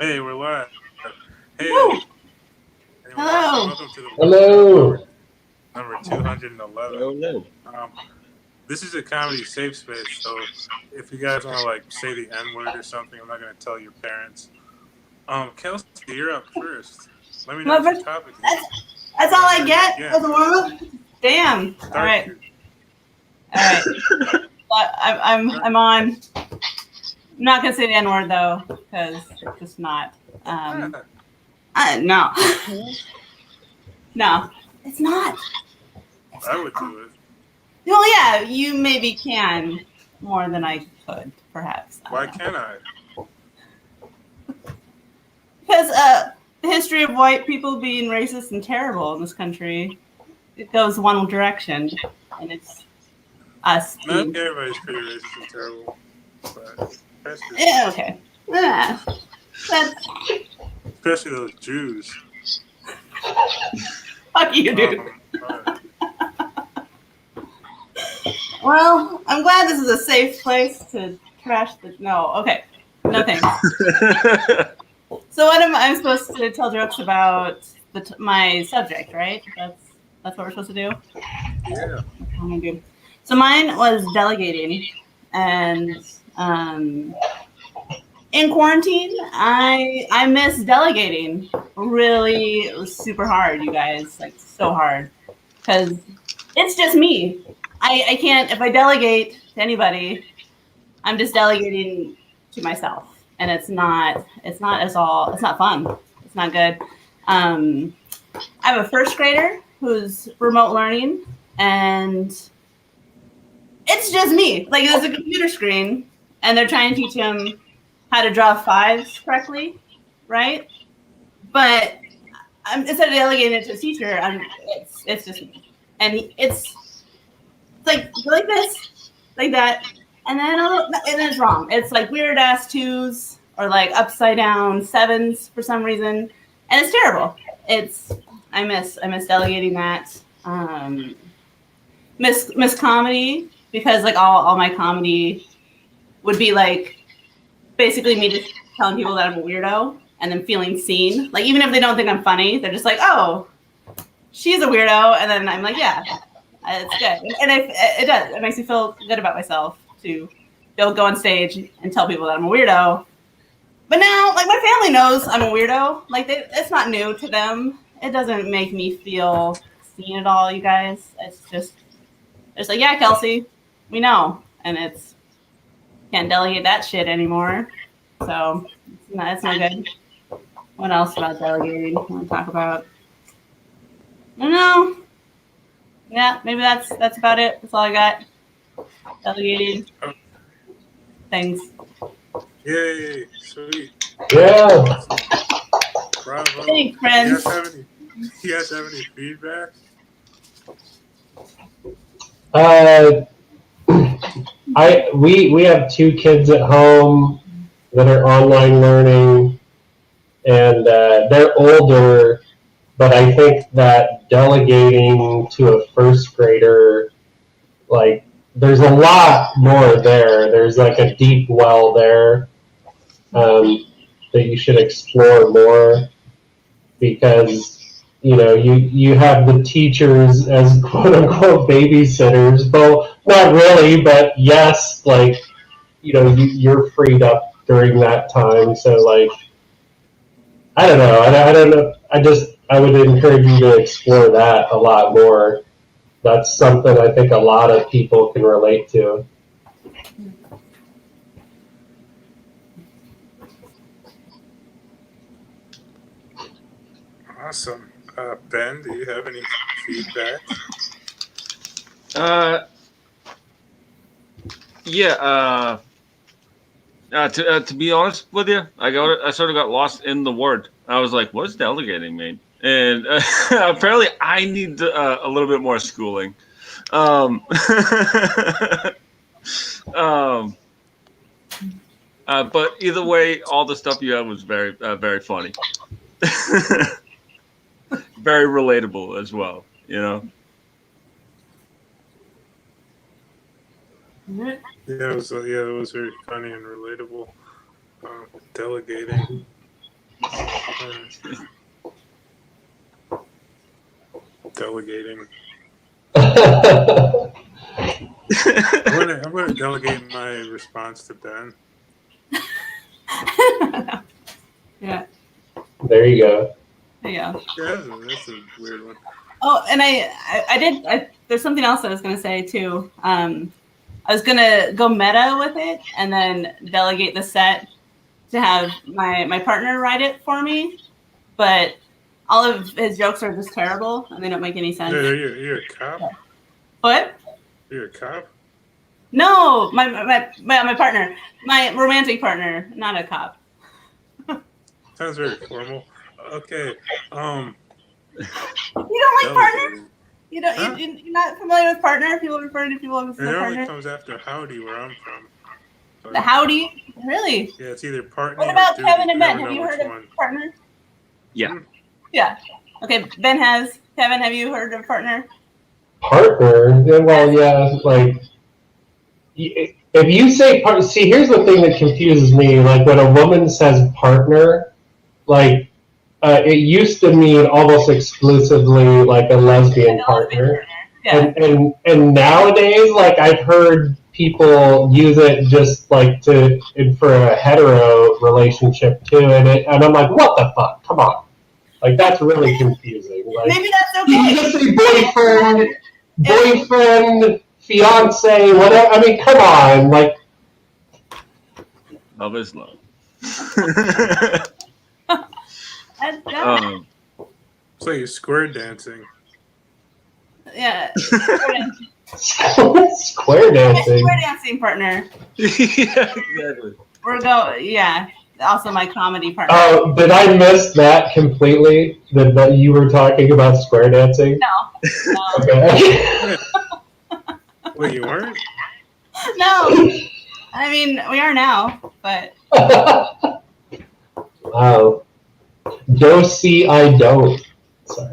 Hey, we're live. Hey, Woo! anyone watching? Hello. Welcome to the Woke Up Hello. number 211. Oh no. Um, this is a comedy safe space, so if you guys want to like say the N word or something, I'm not going to tell your parents. Kelsey, you're up first. Let me know what your That's, topic is, that's and all then I we're ready to get begin. as a warm up. Damn. All Start right. you. All right. Start. I'm on. I'm not gonna say the N word though, because it's just not. Why Um. not? No. No. It's not. It's I not would cool. do it. Well, yeah, you maybe can more than I could, perhaps. I Why don't know. can't I? Because the history of white people being racist and terrible in this country, it goes one direction, and it's us No, I think being. everybody's pretty racist and terrible, but Yeah, okay. Yeah, that's especially those Jews. fuck you, dude. All right. Well, I'm glad this is a safe place to trash the. No, okay. No thanks. So, what am I supposed to tell jokes about my subject, right? That's what we're supposed to do. Yeah. I'm gonna do. So, mine was delegating, and in quarantine, I miss delegating. Really, it was super hard, you guys, like so hard, because it's just me. I can't if I delegate to anybody, I'm just delegating to myself, and it's not fun. It's not good. Um, I have a first grader who's remote learning, and it's just me. Like there's a computer screen, and they're trying to teach him how to draw fives correctly, right? But instead of delegating it to a teacher, it's just me, and it's like go like this, like that, and then and then it's wrong. It's like weird ass twos or like upside down sevens for some reason, and it's terrible. It's I miss delegating that. Miss comedy because like all my comedy would be like basically me just telling people that I'm a weirdo and then feeling seen. Like even if they don't think I'm funny, they're just like, oh, she's a weirdo, and then I'm like, yeah, it's good, and it does. It makes me feel good about myself to be able to go on stage and tell people that I'm a weirdo. But now, like my family knows I'm a weirdo. Like it's not new to them. It doesn't make me feel seen at all, you guys. It's like, yeah, Kelsey, we know, and it's can't delegate that shit anymore. So it's no good. What else about delegating? You want to talk about? I don't know. Yeah, maybe that's about it. That's all I got. Delegating Oh, things. yay! Sweet. Yeah. Awesome. Bravo. Thanks, friends. You guys have any feedback? Uh, we have two kids at home that are online learning, and they're older. But I think that delegating to a first grader, like, there's a lot more there. There's like a deep well there that you should explore more because you have the teachers as quote unquote babysitters, though not really, but yes, like you're freed up during that time. So like I don't know, I don't know. I would encourage you to explore that a lot more. That's something I think a lot of people can relate to. Awesome. Ben, do you have any feedback? uh, yeah. To be honest with you, I sort of got lost in the word. I was like, "What does delegating mean?" And apparently, I need a little bit more schooling. Um, um, but either way, all the stuff you had was very funny, very relatable as well. You know. Yeah, it was very funny and relatable. Delegating. Delegating. I'm gonna delegate my response to Ben. Yeah. There you go. Yeah. Yeah, that's a weird one. Oh, and I there's something else I was gonna say too. I was gonna go meta with it and then delegate the set to have my partner write it for me, but all of his jokes are just terrible and they don't make any sense. Dude, are you a cop? What? You're a cop? No, my partner, my romantic partner, not a cop. Sounds very formal. Okay. You don't like partner? delegating. You don't. Huh? You're not familiar with partner? People refer to people as It their normally partner. comes after howdy where I'm from. The howdy, really? Yeah, it's either partner What or about duty. Kevin and I Ben? never Have know you heard which of one. partner? Yeah. Yeah. Okay, Ben has. Kevin, have you heard of partner? Partner? Yeah, well, yeah, like, if you say see, here's the thing that confuses me. Like, when a woman says partner, like, it used to mean almost exclusively like a lesbian partner. Yeah. And nowadays, like, I've heard people use it just like for a hetero relationship too, and I'm like, what the fuck? Come on, like, that's really confusing. Like, Maybe that's you okay. just say boyfriend, fiance, whatever. I mean, come on, like. Love is love. That's, So you're square dancing. yeah. Square dancing. Square dancing partner. Yeah, exactly. Yeah. Also my comedy partner. Oh, did I miss that completely? That you were talking about square dancing? No. Okay. Wait, you weren't? No. I mean, we are now, but Wow. Don't see, I don't. Sorry.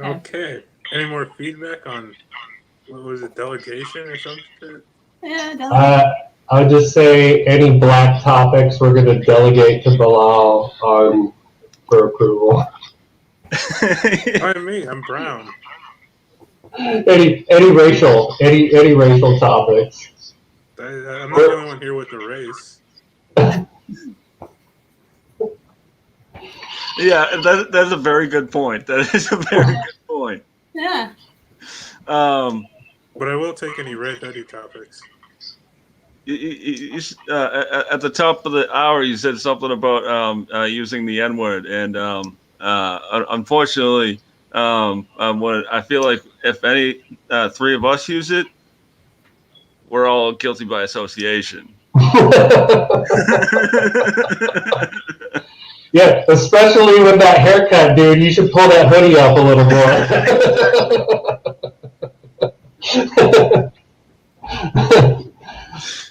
Okay. Any more feedback on what was it, delegation or something? yeah, I would just say any black topics we're going to delegate to Bilal on for approval. I'm me. I'm brown. Any racial topics. I'm not the only one here with the race. Yeah, that's a very good point. That is a very good point. yeah. But I will take any red-headed topics. At the top of the hour, you said something about using the N word, and unfortunately, what I feel like if any three of us use it, we're all guilty by association. Yeah, especially with that haircut, dude. You should pull that hoodie up a little more.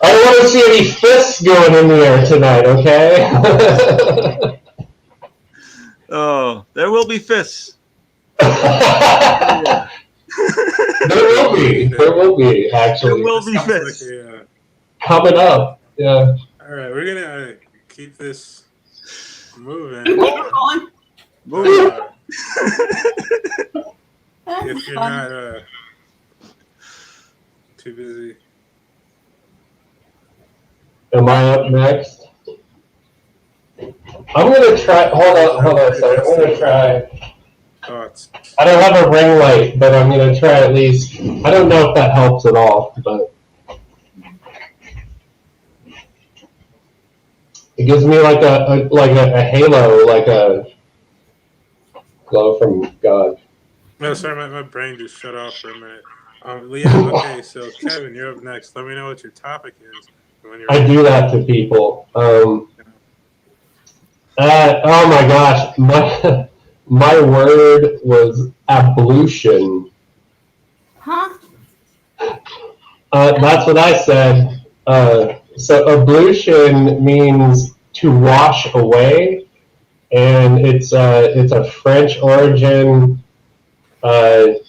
I don't want to see any fists going in the air tonight, okay? Oh, there will be fists. There will be, actually. There will be Sounds fists. like Coming up, yeah. all right, we're gonna keep this moving. Keep it going. If you're not too busy. Am I up next? I'm gonna try. Hold on a second. I'm gonna try. Thoughts. I don't have a ring light, but I'm gonna try at least. I don't know if that helps at all, but it gives me like a halo, like a glow from God. No, sorry, my brain just shut off for a minute. Yeah, okay, so Kevin, you're up next. Let me know what your topic is. When you're I do that to people. Oh my gosh, my word was ablution. Huh? That's what I said. So ablution means to wash away, and it's a French origin, and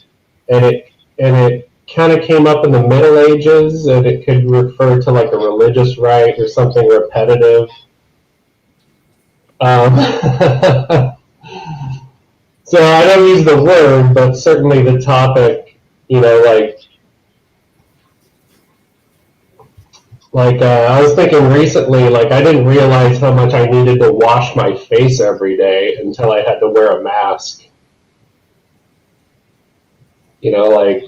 it kind of came up in the Middle Ages, and it could refer to like a religious rite or something repetitive. So I don't use the word, but certainly the topic, you know, I was thinking recently, like I didn't realize how much I needed to wash my face every day until I had to wear a mask. You know, like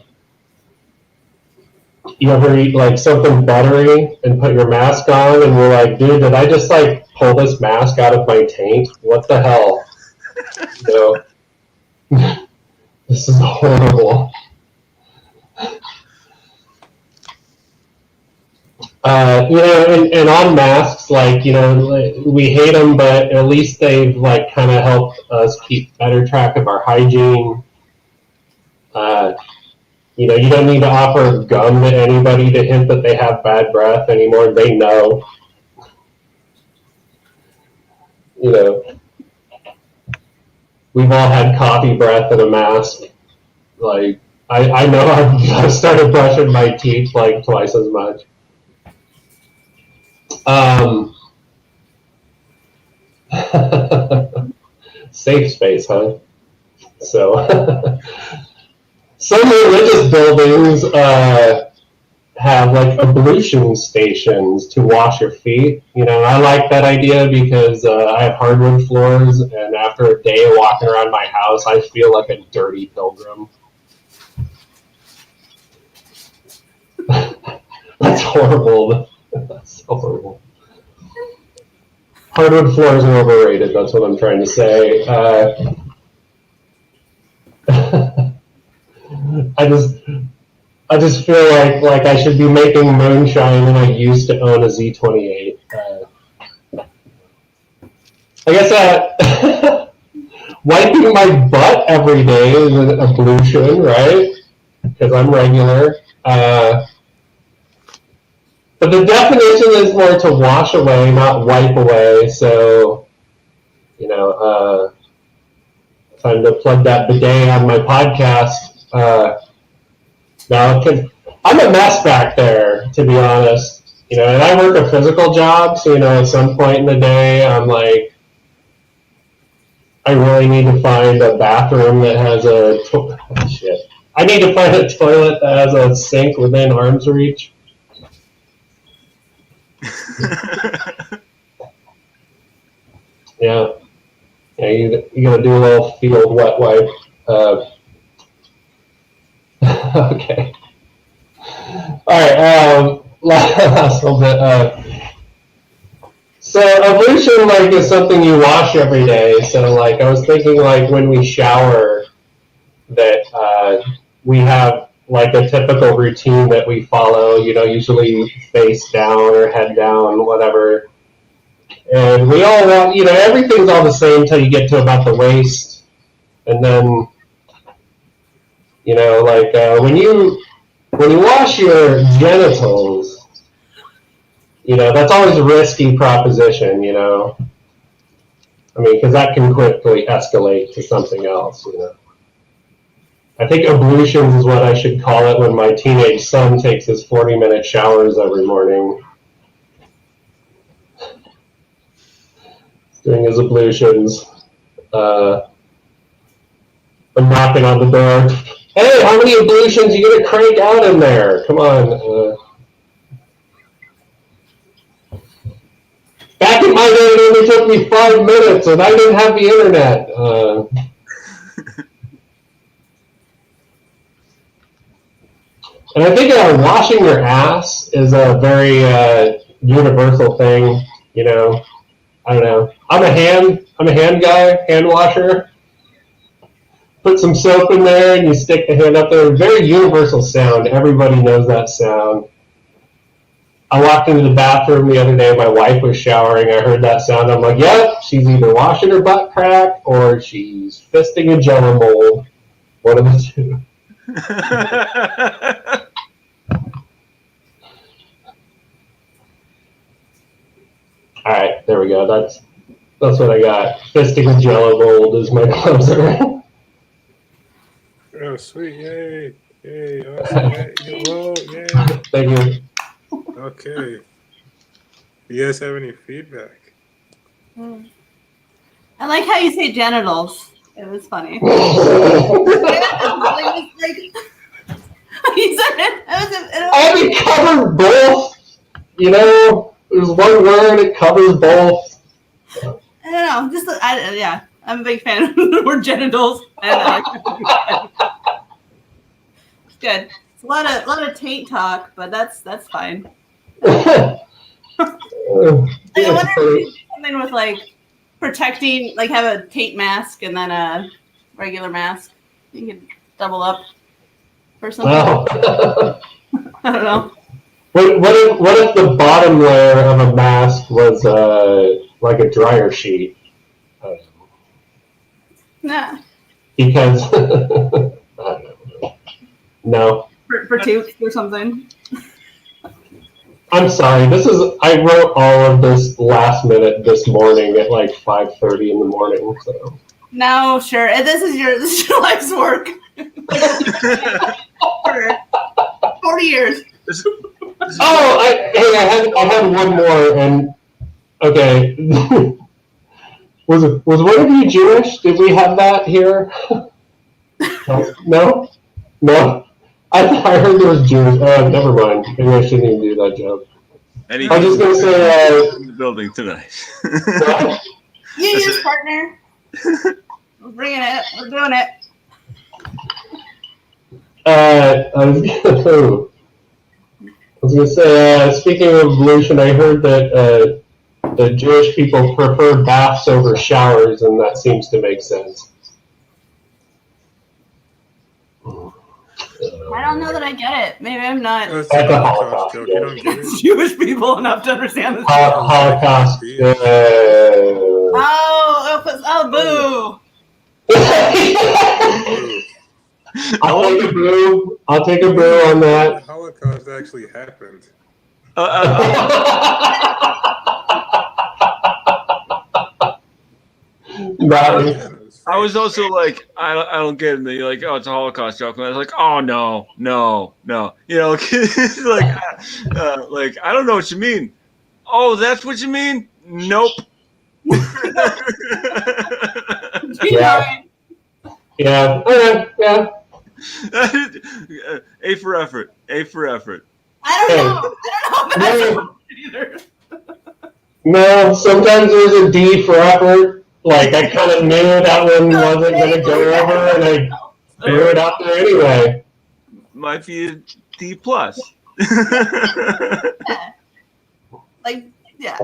you ever eat like something buttery and put your mask on and you're like, dude, did I just like pull this mask out of my taint? What the hell? You know, this is horrible. You know, and on masks, like, you know, like, we hate them, but at least they've like kind of helped us keep better track of our hygiene. You know, you don't need to offer gum to anybody to hint that they have bad breath anymore. They know. You know, we've all had coffee breath in a mask. Like, I know I've started brushing my teeth like twice as much. Safe space, huh? So, some religious buildings have like ablution stations to wash your feet. You know, I like that idea because I have hardwood floors, and after a day of walking around my house, I feel like a dirty pilgrim. That's horrible. That's horrible. Hardwood floors are overrated. That's what I'm trying to say. I just feel like I should be making moonshine, and I used to own a Z28. I guess that wiping my butt every day is an ablution, right? Because I'm regular. But the definition is more to wash away, not wipe away. So, you know, time to plug that bidet on my podcast. Now, I'm a mess back there, to be honest. You know, and I work a physical job, so, you know, at some point in the day, I'm like, I really need to find a bathroom that has I need to find a toilet that has a sink within arm's reach. Yeah. Yeah, you gotta do a little field wet wipe. Okay. All right. Last little bit. So ablution, like, is something you wash every day. So, like, I was thinking, like, when we shower, that we have like a typical routine that we follow. You know, usually face down or head down, whatever. And we all want, you know, everything's all the same until you get to about the waist, and then, you know, like when you wash your genitals, you know, that's always a risky proposition, you know. I mean, because that can quickly escalate to something else, you know. I think ablutions is what I should call it when my teenage son takes his 40-minute showers every morning. Doing his ablutions. I'm knocking on the door. Hey, how many ablutions are you going to crank out in there? Come on. Back in my day, it only took me 5 minutes, and I didn't have the internet. And I think washing your ass is a very universal thing. You know, I don't know. I'm a hand guy, hand washer. Put some soap in there and you stick the hand up there. Very universal sound. Everybody knows that sound. I walked into the bathroom the other day. My wife was showering. I heard that sound. I'm like, yep, she's either washing her butt crack or she's fisting a Jello mold. One of the two. All right, there we go. That's what I got. Fisting a Jello mold is my closer. Oh, sweet. Yay. Yay, awesome. Yeah, whoa, yeah. Thank you. Okay. You guys have any feedback? I like how you say genitals. It was funny. You said it. I mean, cover both. You know, there's one word, it covers both. I don't know. Yeah, I'm a big fan of the word genitals. And it's good. It's a lot of taint talk, but that's fine. I wonder if we do something with like protecting, like have a taint mask and then a regular mask. You could double up or something. Wow. I don't know. What if the bottom layer of a mask was like a dryer sheet? Nah. Because I don't know. No. For toots or something. I'm sorry. I wrote all of this last minute this morning at like 5:30 in the morning. So. No, sure. This is your life's work. 40 years. Oh, I had one more, and okay. was one of you Jewish? Did we have that here? No. I heard there was Jews. Never mind. Maybe I shouldn't even do that joke. Anything I was just gonna say. in the building tonight. You partner. We're bringing it. We're doing it. I was gonna say. Speaking of evolution, I heard that the Jewish people prefer baths over showers, and that seems to make sense. I don't know that I get it. Maybe I'm not That's That's a Holocaust Holocaust joke. joke. You don't get it? Jewish people enough to understand this. Holocaust. Oh, boo. I'll take a boo on that. The Holocaust actually happened. I was also like, I don't get it. And you're like, oh, it's a Holocaust joke. And I was like, oh no. You know, like I don't know what you mean. Oh, that's what you mean? Nope. Yeah. Yeah. Yeah. A for effort. A for effort. I don't know if that's either. No, sometimes there's a D for effort. Like I kind of knew that one wasn't going to go over, and I threw it out there anyway. Might be a D plus. Like, yeah.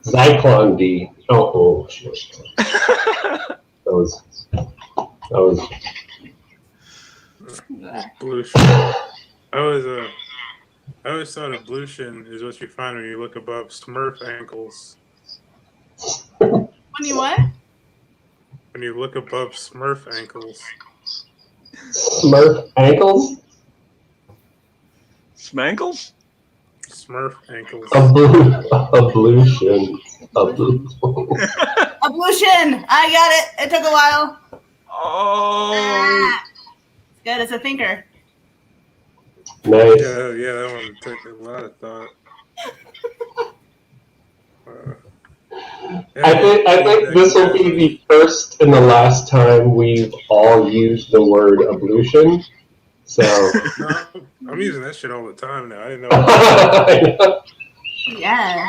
Zyklon D. Oh shit. That was. Ablution. I always thought ablution is what you find when you look above Smurf ankles. When you what? When you look above Smurf ankles. Smurf ankles? Smankles? Smurf ankles. Ablution. Ablution. I got it. It took a while. Oh. It's good. It's a thinker. Nice. Yeah, that one took a lot of thought. I think this will be the first and the last time we've all used the word ablution. So No, I'm using that shit all the time now. I didn't know. Yeah.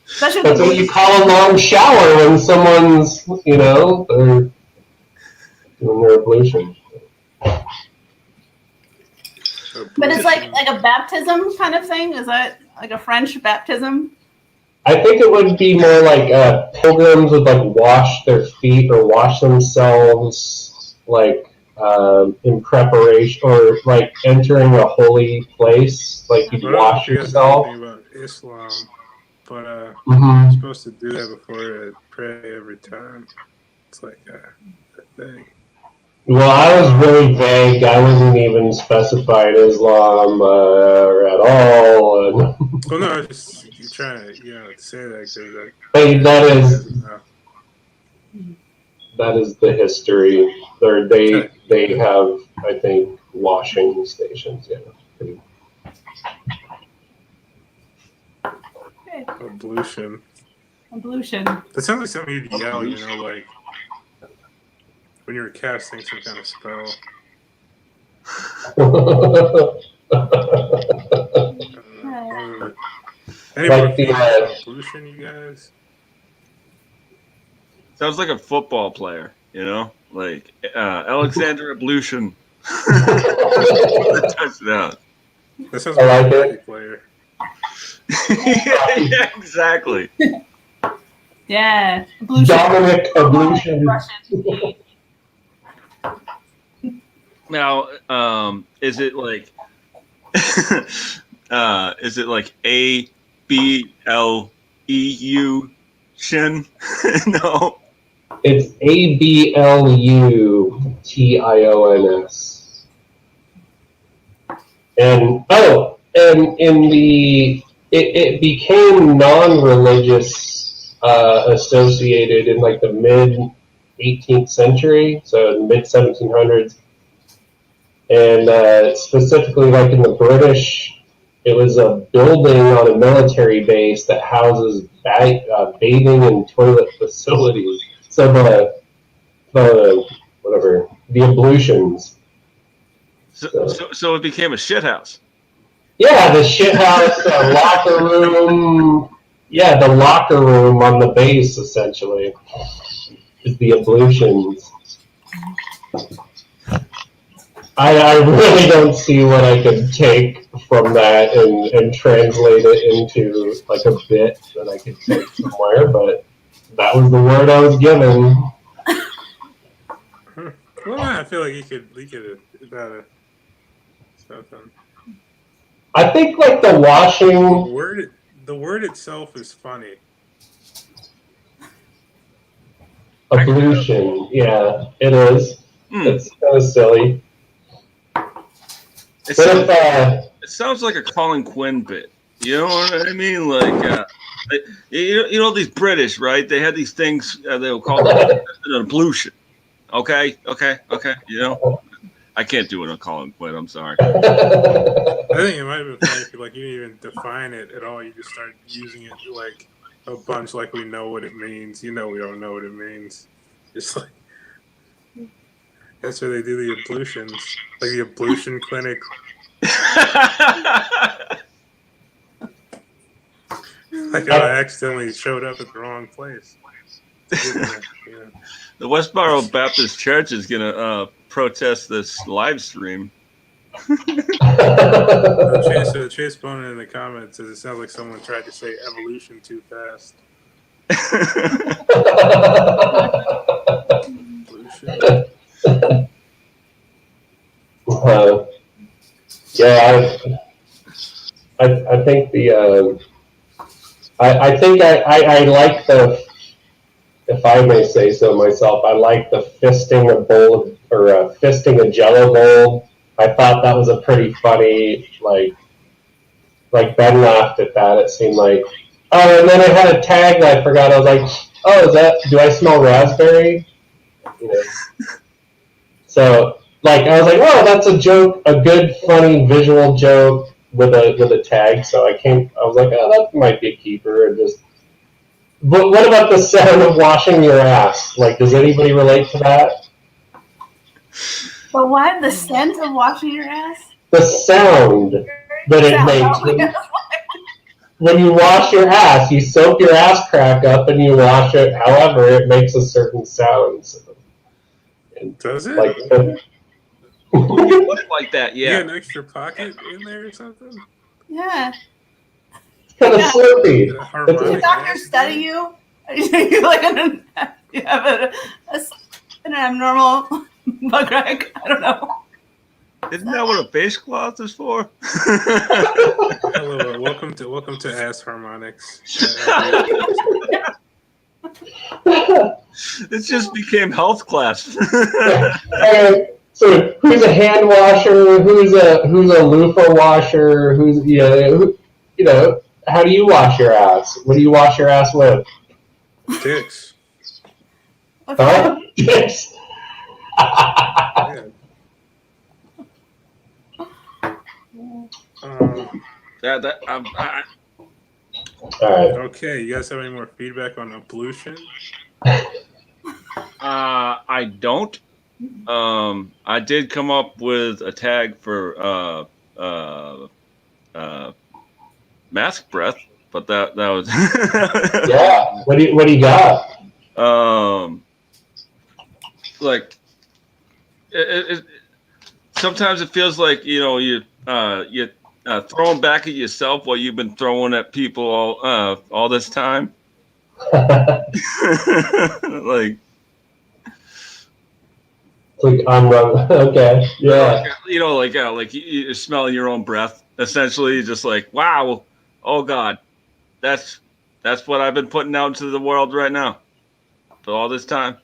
Especially That's what you call a long shower when someone's, they're doing their ablution. But it's like a baptism kind of thing. Is that like a French baptism? I think it would be more like pilgrims would like wash their feet or wash themselves like in preparation or like entering a holy place. Like you'd wash yourself. About Islam, but Mm-hmm. you're supposed to do that before I pray every time. It's like a thing. Well, I was really vague. I wasn't even specified Islam at all. And Well, no, it's just you're trying to say that because that is the history. They have, I think, washing stations. Yeah. Pretty- Ablution. Ablution. That sounds like something you'd yell, like when you're casting some kind of spell. Any more Like the, ablution, you guys? Sounds like a football player, like Alexander Ablution. Touchdown. That sounds I like like a it. hockey player. Yeah, exactly. Yeah. Ablution. Dominic Ablution. Russian. Now, is it like ABLEU shin? No. It's ABLUTIONS. And in the it became non-religious associated in like the mid 18th century, so mid 1700s, and specifically like in the British, it was a building on a military base that houses bathing and toilet facilities. So the ablutions. So it became a shit house. Yeah, the shit house, the locker room. Yeah, the locker room on the base essentially is the ablutions. I really don't see what I could take from that and translate it into like a bit that I could take somewhere, but that was the word I was given. Well, I feel like he could something. I think like the washing. The word itself is funny. Ablution, yeah, it is. It's kind of silly. It But sounds like a Colin Quinn bit. You know what I mean? Like, these British, right? They had these things they were called an ablution. Okay. I can't do it on Colin Quinn. I'm sorry. I think it might have been funny if you didn't even define it at all. You just started using it like a bunch, like we know what it means. We don't know what it means. Just like that's where they do the ablutions, like the ablution clinic. Like I accidentally showed up at the wrong place. The Westboro Baptist Church is gonna protest this live stream. Chase Bonin in the comments says it sounds like someone tried to say evolution too fast. Yeah, I think I think I like the, if I may say so myself, I like the fisting a Jello bowl. I thought that was a pretty funny, like Ben laughed at that. It seemed like, oh, and then I had a tag that I forgot. I was like, oh, do I smell raspberry? So, I was like, oh, that's a joke, a good, funny visual joke with a tag. So I was like, oh, that might be a keeper. But what about the sound of washing your ass? Does anybody relate to that? But why the scent of washing your ass? The sound that it makes when you wash your ass. You soak your ass crack up and you wash it. However, it makes a certain sound. So, does it? Like that, yeah. You got an extra pocket in there or something? Yeah. It's kind of slurpy. Did the doctor study you? You have an abnormal bug rack? I don't know. Isn't that what a face cloth is for? Hello, welcome to Ass Harmonics. It just became health class. So who's a hand washer? Who's a loofah washer? How do you wash your ass? What do you wash your ass with? Dicks. Huh? Dicks. Yeah. All right. Okay, you guys have any more feedback on pollution? I don't. I did come up with a tag for mask breath, but that was Yeah. What do you got? Like it sometimes it feels like you throwing back at yourself what you've been throwing at people all this time. Like I'm wrong. Okay. Yeah. like you're smelling your own breath. Essentially, just like, wow, oh God, that's what I've been putting out into the world right now for all this time.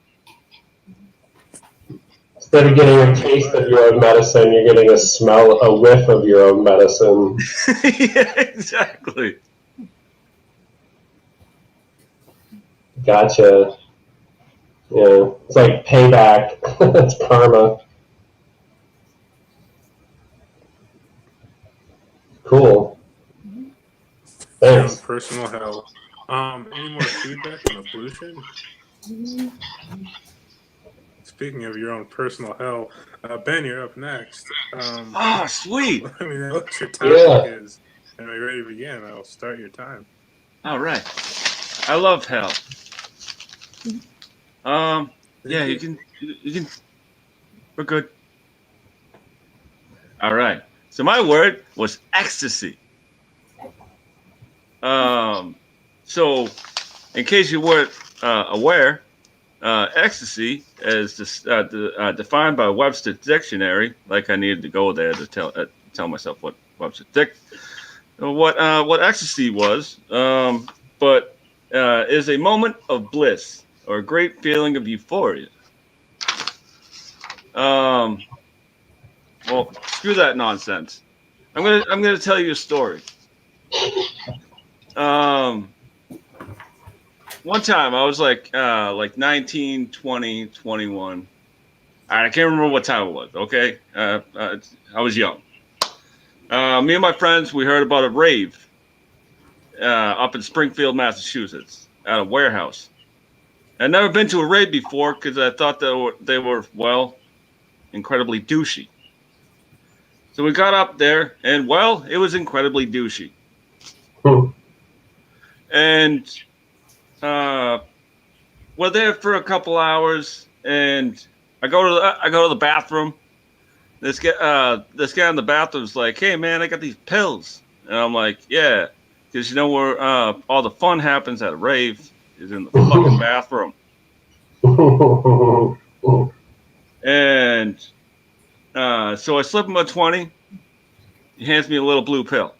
Instead of getting a taste of your own medicine, you're getting a whiff of your own medicine. Yeah, exactly. Gotcha. Yeah, it's like payback. It's karma. Cool. Your own Thanks. personal hell. Any more feedback on the pollution? Speaking of your own personal hell, Ben, you're up next. Oh, sweet. I mean, what your topic is. And are you ready to begin? I'll start your time. All right. I love hell. Yeah, you can. We're good. All right. So my word was ecstasy. So in case you weren't aware, ecstasy is defined by Webster Dictionary. Like I needed to go there to tell myself what Webster what ecstasy was. But is a moment of bliss or a great feeling of euphoria. Well, screw that nonsense. I'm gonna tell you a story. One time I was like 19, 20, 21. I can't remember what time it was. Okay, I was young. Me and my friends, we heard about a rave up in Springfield, Massachusetts, at a warehouse. I'd never been to a rave before because I thought they were incredibly douchey. So we got up there, and it was incredibly douchey. And we're there for a couple hours, and I go to the bathroom. This guy in the bathroom's like, "Hey man, I got these pills," and I'm like, "Yeah, because where all the fun happens at a rave is in the fucking bathroom." And so I slip him a 20. He hands me a little blue pill.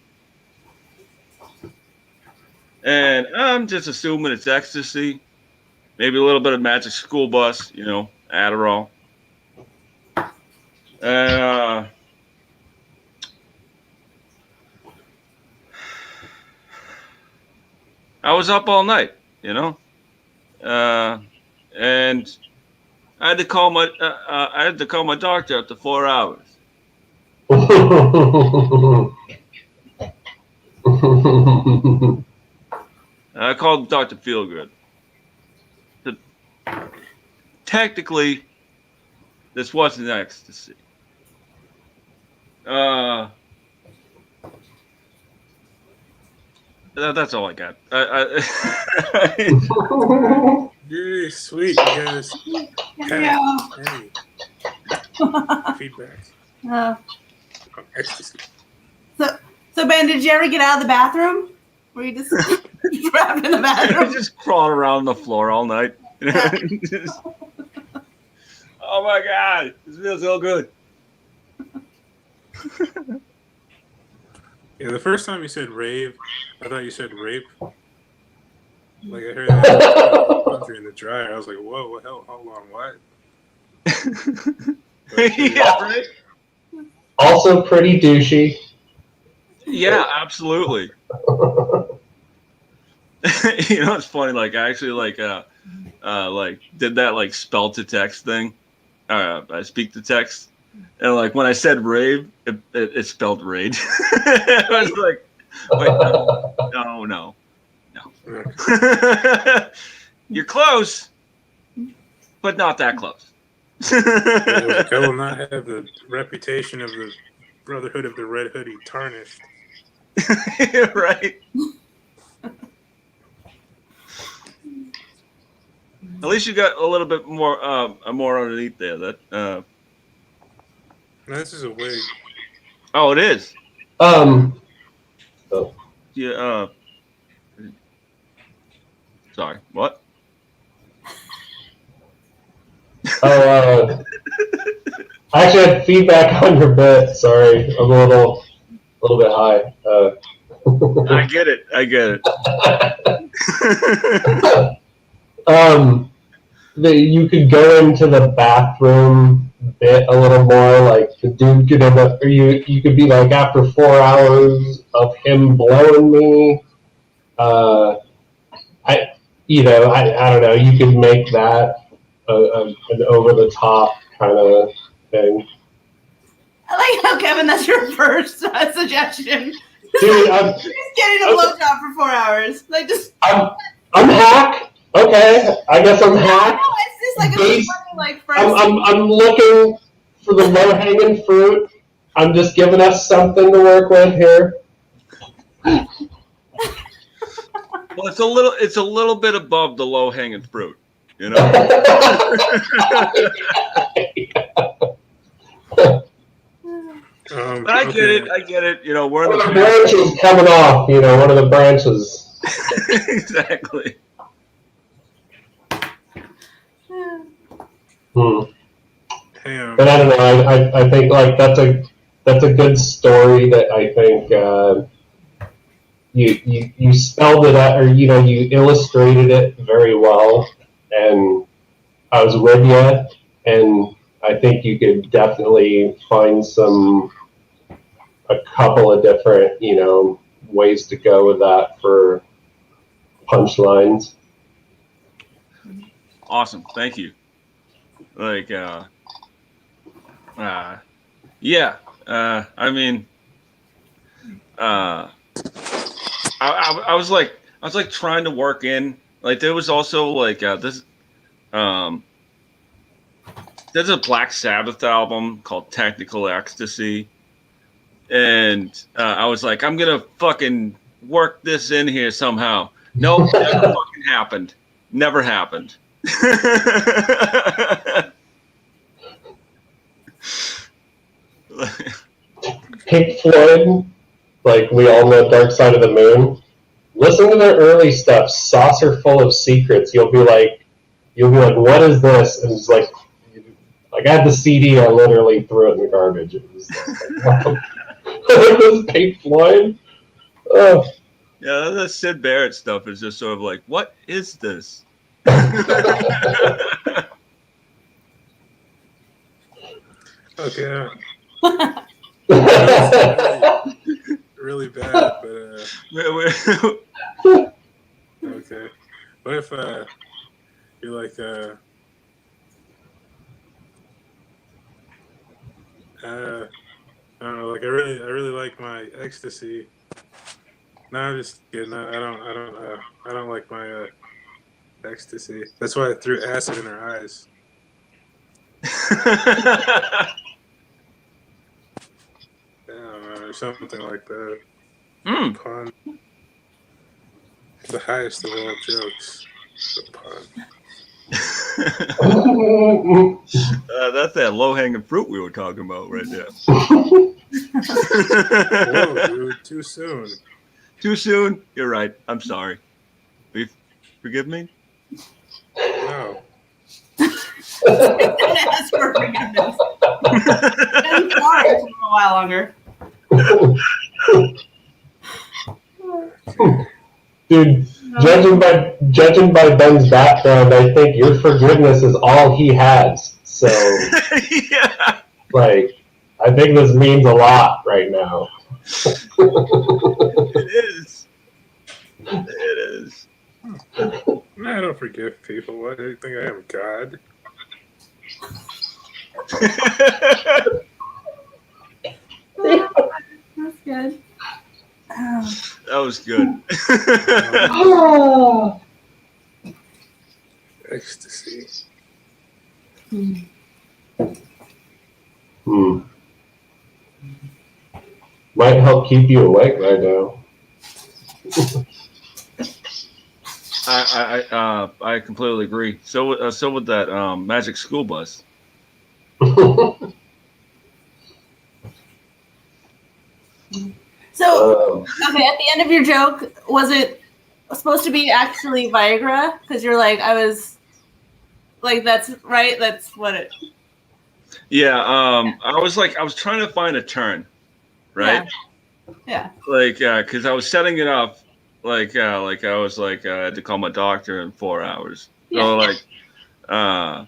And I'm just assuming it's ecstasy, maybe a little bit of Magic School Bus, Adderall. I was up all night, and I had to call my doctor after 4 hours. I called Dr. Feelgood. Technically, this wasn't ecstasy. That's all I got. You're sweet. You guys. Hey. Feedback. Ecstasy. So Ben, did you ever get out of the bathroom? Were you just trapped in the bathroom? Just crawling around the floor all night. Oh my God, this feels so good. Yeah, the first time you said rave, I thought you said rape. Like I heard that laundry in the dryer. I was like, whoa, what hell? Hold on, what? Yeah, right? Also pretty douchey. Yeah, absolutely. It's funny. Like I actually did that spell to text thing. I speak to text. And like when I said rave, it spelled rage. I was like, wait, no. You're close, but not that close. I will not have the reputation of the Brotherhood of the Red Hoodie tarnished. Right. At least you got a little bit more underneath there. That No, this is a wig. oh, it is. Oh, Yeah. Sorry. What? I actually had feedback on your bit. Sorry, I'm a little bit high. I get it. You could go into the bathroom bit a little more. Like the dude could end up, or you could be like after 4 hours of him blowing me. I don't know. You could make that an over the top kind of thing. I like how Kevin, that's your first suggestion. Dude, I'm Just getting a blowjob for 4 hours. Like just. I'm hack. Okay, I guess I'm No, hack. it's just like a Base- funny, like first. I'm looking for the low hanging fruit. I'm just giving us something to work with here. Well, it's a little bit above the low hanging fruit, you know. But I get it. You know, we're in One of the the branches coming off. One of the branches. exactly. Damn. But I don't know. I think like that's a good story that I think you spelled it out, or you illustrated it very well, and I was with you, and I think you could definitely find a couple of different ways to go with that for punchlines. Awesome. Thank you. Like, yeah. I mean, I was like trying to work in, like, there was also like this, there's a Black Sabbath album called Technical Ecstasy, and I was like, I'm gonna fucking work this in here somehow. Nope, never fucking happened. Never happened. Pink Floyd, like we all know Dark Side of the Moon. Listen to their early stuff, Saucer Full of Secrets. You'll be like, what is this? And it's like I had the CD, I literally threw it in the garbage. It was like, wow. This is Pink Floyd? Oh. Yeah, the Sid Barrett stuff is just sort of like, what is this? Okay. Really bad, but okay. What if you're like I don't know, like I really like my ecstasy. No, I'm just kidding. I don't like my ecstasy. That's why I threw acid in her eyes. Or something like that. Pun. The highest of all jokes. The pun. That's that low-hanging fruit we were talking about right there. Whoa, dude, too soon. Too soon? You're right. I'm sorry. Forgive me? No. Ask for forgiveness. I'm sorry for a while longer. Dude, judging by Ben's background, I think your forgiveness is all he has. So, Yeah. like, I think this means a lot right now. It is. It is. I don't forgive people. Why do you think I am God? That's good. That was good. Ecstasy. Might help keep you awake right now. I completely agree. So with that Magic School Bus. So, okay, at the end of your joke, was it supposed to be actually Viagra? Because you're like, I was like, that's right. That's what it. Yeah. I was trying to find a turn, right? Yeah. Like, because I was setting it up, like I was like, I had to call my doctor in 4 hours. So like, I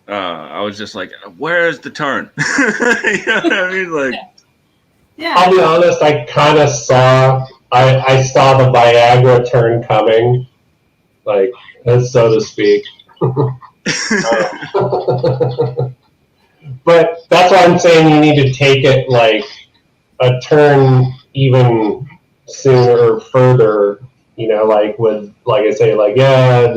was just like, where's the turn? You know what I mean? Like, Yeah. I'll be honest, I kind of saw, I saw the Viagra turn coming, like, so to speak. But that's why I'm saying you need to take it like a turn even sooner or further, you know, like with, like I say, like, yeah,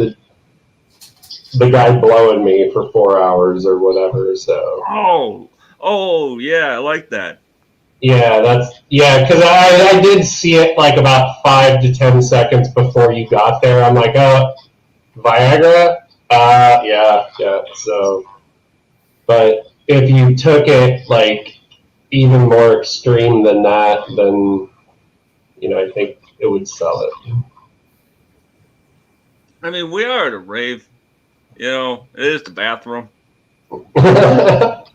the guy blowing me for 4 hours or whatever, so. Oh, yeah, I like that. Yeah, because I did see it like about 5 to 10 seconds before you got there. I'm like, Viagra? Yeah, so. But if you took it like even more extreme than that, then, you know, I think it would sell it. I mean, we are at a rave. You know, it is the bathroom. That's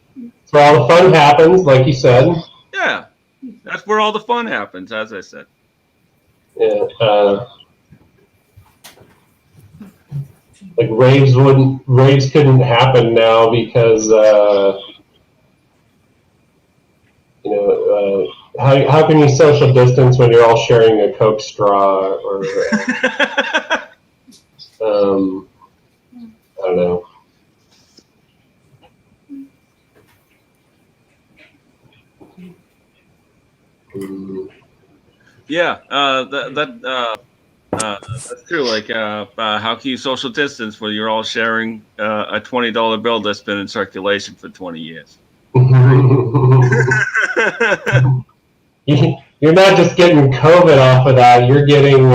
where all the fun happens, like you said. Yeah, that's where all the fun happens, as I said. Yeah, like raves couldn't happen now because you know, how can you social distance when you're all sharing a Coke straw or I don't know. Yeah, that's true. Like, how can you social distance when you're all sharing a $20 bill that's been in circulation for 20 years? You're not just getting COVID off of that. You're getting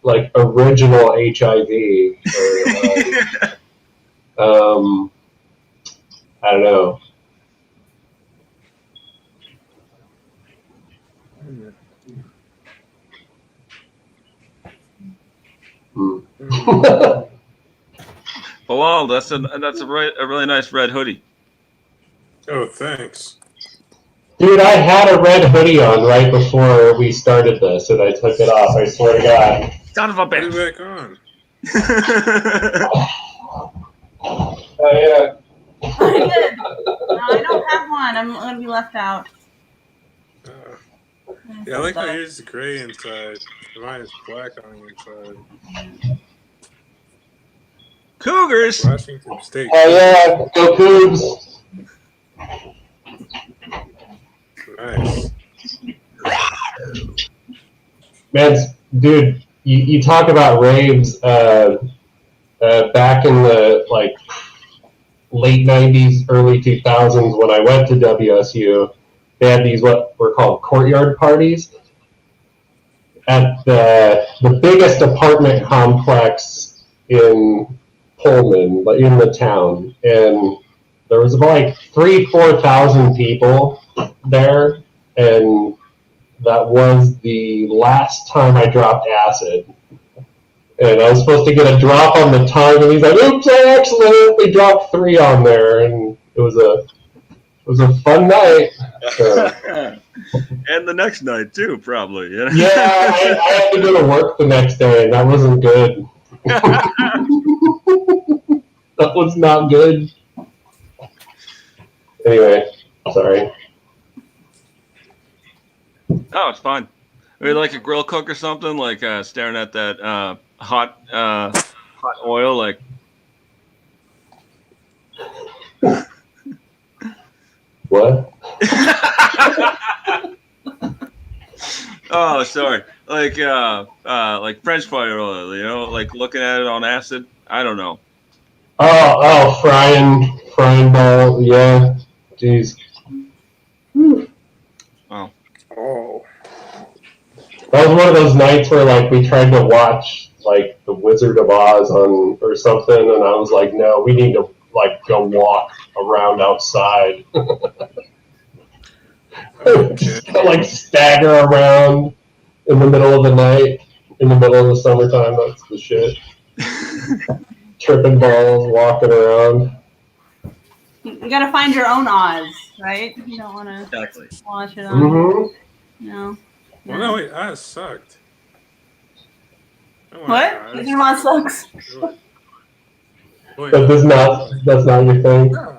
like original HIV. Or, I don't know. Bilal, that's a really nice red hoodie. Oh, thanks. Dude, I had a red hoodie on right before we started this, and I took it off. I swear to God. Son of a Put it bitch. back on. Oh yeah. I did. No, I don't have one. I'm gonna be left out. Yeah, I like how yours is gray inside. Mine is black on the inside. Cougars. Washington State. Oh yeah, go Cougs. Nice. Man, dude, you talk about raves. Back in the like late '90s, early 2000s, when I went to WSU, they had these what were called courtyard parties at the biggest apartment complex in Pullman, but in the town, and there was about like 4,000 people there, and that was the last time I dropped acid. And I was supposed to get a drop on the tongue, and he's like, "Oops, I accidentally dropped 3 on there," and it was a fun night. So. And the next night too, probably. You know? Yeah, I had to go to work the next day, and that wasn't good. That was not good. Anyway, sorry. Oh, it's fine. Maybe like a grill cook or something, like staring at that hot oil, like. What? Oh, sorry. Like French fry oil, you know, like looking at it on acid. I don't know. Frying ball, yeah. Jeez. Oh, Oh, That was one of those nights where like we tried to watch like The Wizard of Oz on or something, and I was like, no, we need to like go walk around outside. Just to, like stagger around in the middle of the night, in the middle of the summertime. That's the shit. Tripping balls, walking around. You gotta find your own Oz, right? You don't want to exactly. watch it on. Mm-hmm. No. well, no, wait, Oz sucked. I want What? Oz. Wizard of Oz sucks. Wait, But that's not your thing. nah.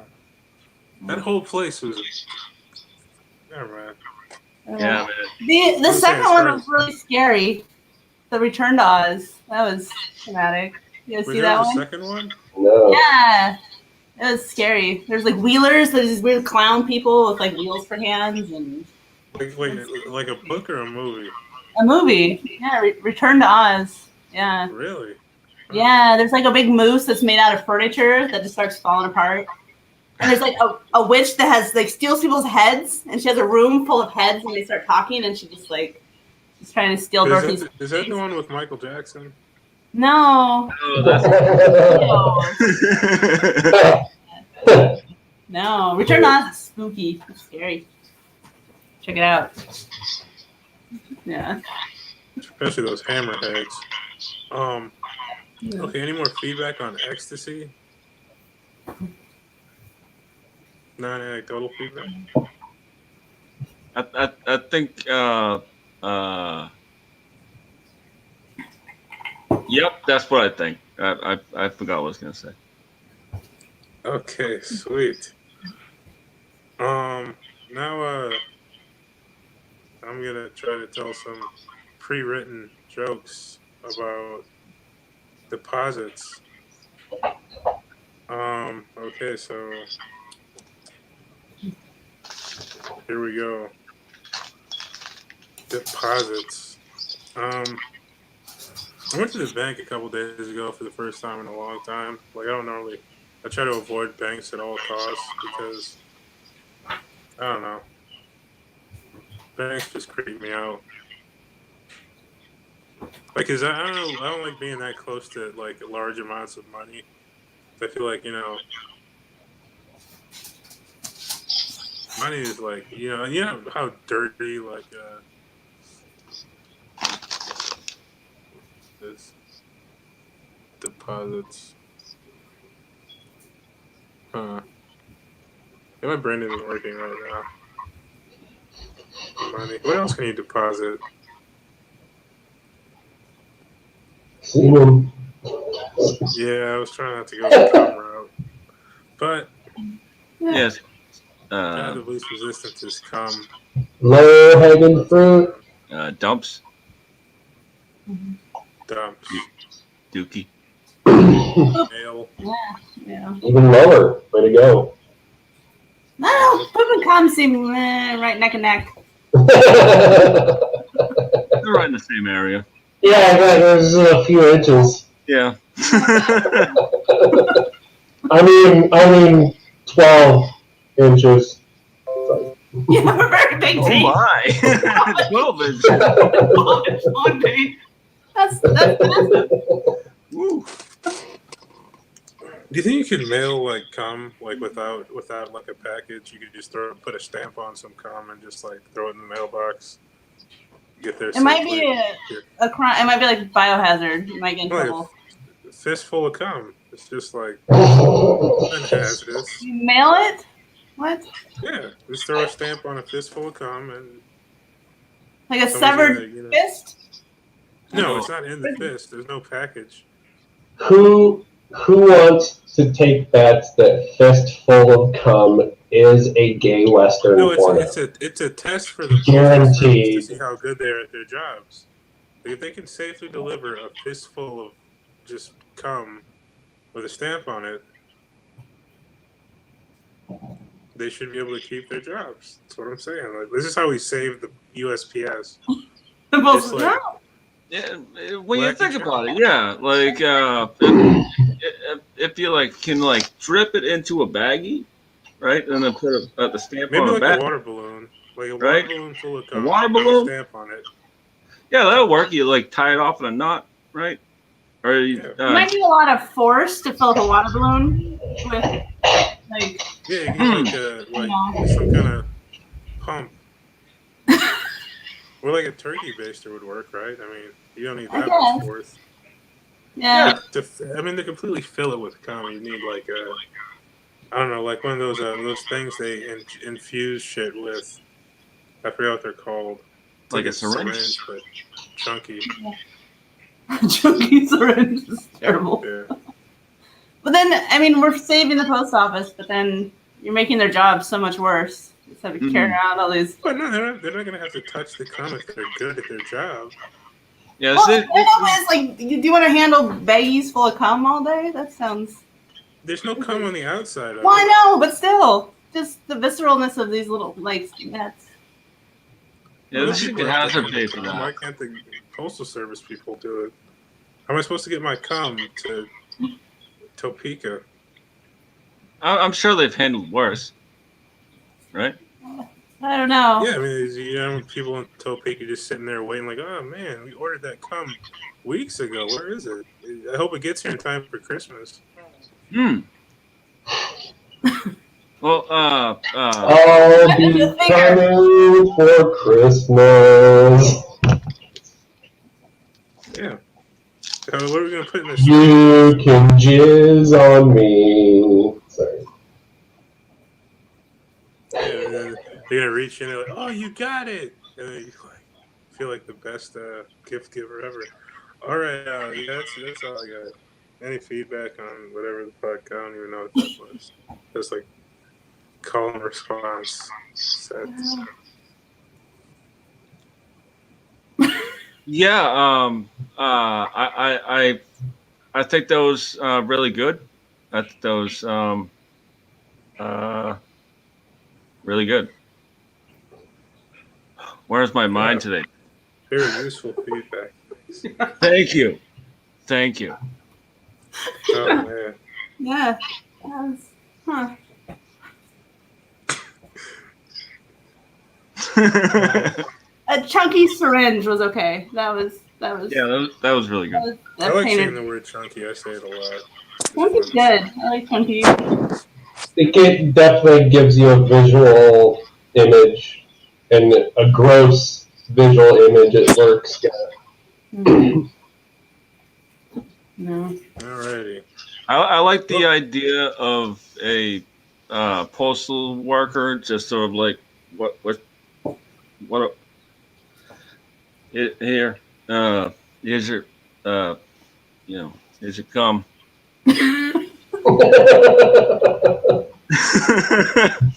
That whole place was. Never mind. Yeah, man. The I'm second saying one sorry. was really scary. The Return to Oz. That was traumatic. You guys Wait, see there that was a one? second one? No. Yeah. It was scary. There's like wheelers. There's these weird clown people with like wheels for hands and Like a book or a movie? a movie. Yeah, Return to Oz. Yeah. Really? Yeah, there's like a big moose that's made out of furniture that just starts falling apart. And there's like a witch that has like steals people's heads, and she has a room full of heads, and they start talking, and she just like is trying to steal Dorothy's. Is that the one with Michael Jackson? No, Oh, that's no. Return to Oz is spooky. It's scary. Check it out. Yeah. Especially those hammerheads. Okay, any more feedback on Ecstasy? Non-anecdotal feedback? I think yep, that's what I think. I forgot what I was gonna say. Okay, sweet. Now I'm gonna try to tell some pre-written jokes about deposits. Okay, so here we go. Deposits. I went to the bank a couple days ago for the first time in a long time. Like I try to avoid banks at all costs because I don't know. Banks just creep me out. Like, cause I don't know, I don't like being that close to like large amounts of money. I feel like money is like you know how dirty like this deposits. Yeah, my brain isn't working right now. Money. What else can you deposit? Semen. Yeah, I was trying not to go the cum route, but Yes. kind of the least resistance is cum. Low hanging fruit. Dumps. Dumps. Dookie. Mail. Yeah. Even lower. Way to go. No, poop and cum seem right neck and neck. They're right in the same area. Yeah, there's a few inches. Yeah. I mean, 12 inches. You have a very big Oh teeth. my. 12 inches. Long teeth. That's massive. Woo. Do you think you could mail like cum like without like a package? You could just put a stamp on some cum and just like throw it in the mailbox. Get there. It might be safely. a crime. It might be like biohazard. You might get in Like trouble. a fistful of cum. It's just like hazardous. You mail it? What? Yeah, just throw a stamp on a fistful of cum and Like a somebody's severed gonna, fist? No, it's not in the fist. There's no package. Who wants to take bets that fistful of cum is a gay Western No, porno? it's a test for the Guaranteed. to see how good they are at their jobs. Like, if they can safely deliver a fistful of just cum with a stamp on it, they should be able to keep their jobs. That's what I'm saying. Like, this is how we save the USPS. Both- like- no. Yeah, when you Wacky think trip. about it, yeah, like if you like can like drip it into a baggie, right, and then put the stamp Maybe on a like bag. a water balloon. Like a Right? water balloon full of A cum. water with balloon? stamp on it. Yeah, that'll work. You like tie it off in a knot, right? Or you, Yeah. You might need a lot of force to fill up a water balloon with, like, Yeah, you can like some kind of pump. Or like a turkey baster would work, right? I mean, you don't need I that much guess. force. yeah. To completely fill it with cum, you need like I don't know, like one of those things they infuse shit with. I forget what they're called. It's Like a syringe? but chunky. Chunky syringe is terrible. Yeah. But then, I mean, we're saving the post office, but then you're making their job so much worse. Just have to carry around all these. But no, they're not gonna have to touch the cum if they're good at their job. yeah, Well, this I know, but it's like, do you want to handle baggies full of cum all day? That sounds. There's no cum on the outside of Well, I it. know, but still, just the visceralness of these little, like, that's. yeah, this should get hazard pay for Why that. can't the postal service people do it? How am I supposed to get my cum to Topeka? I'm sure they've handled worse, right? I don't know. Yeah, I mean, people in Topeka just sitting there waiting, like, oh man, we ordered that cum weeks ago. Where is it? I hope it gets here in time for Christmas. Well, I'll be coming for Christmas. Yeah. What are we gonna put in this? You can jizz on me. Sorry. Yeah, and then they're gonna reach in and like, oh, you got it, and then you like feel like the best gift giver ever. All right, yeah, that's all I got. Any feedback on whatever the fuck? I don't even know what that was. Just like call and response sets. yeah, I think that was really good. I think that was really good. Where's my mind today? Very useful feedback. Thank you. Thank you. Oh man. Yeah. That was, huh. A chunky syringe was okay. That was. Yeah, that was really good. I like saying the word chunky. I say it a lot. Chunky's good. I like chunky. It definitely gives you a visual image, and a gross visual image at work. No. Alrighty. I like the idea of a postal worker just sort of like what here here's your here's your cum.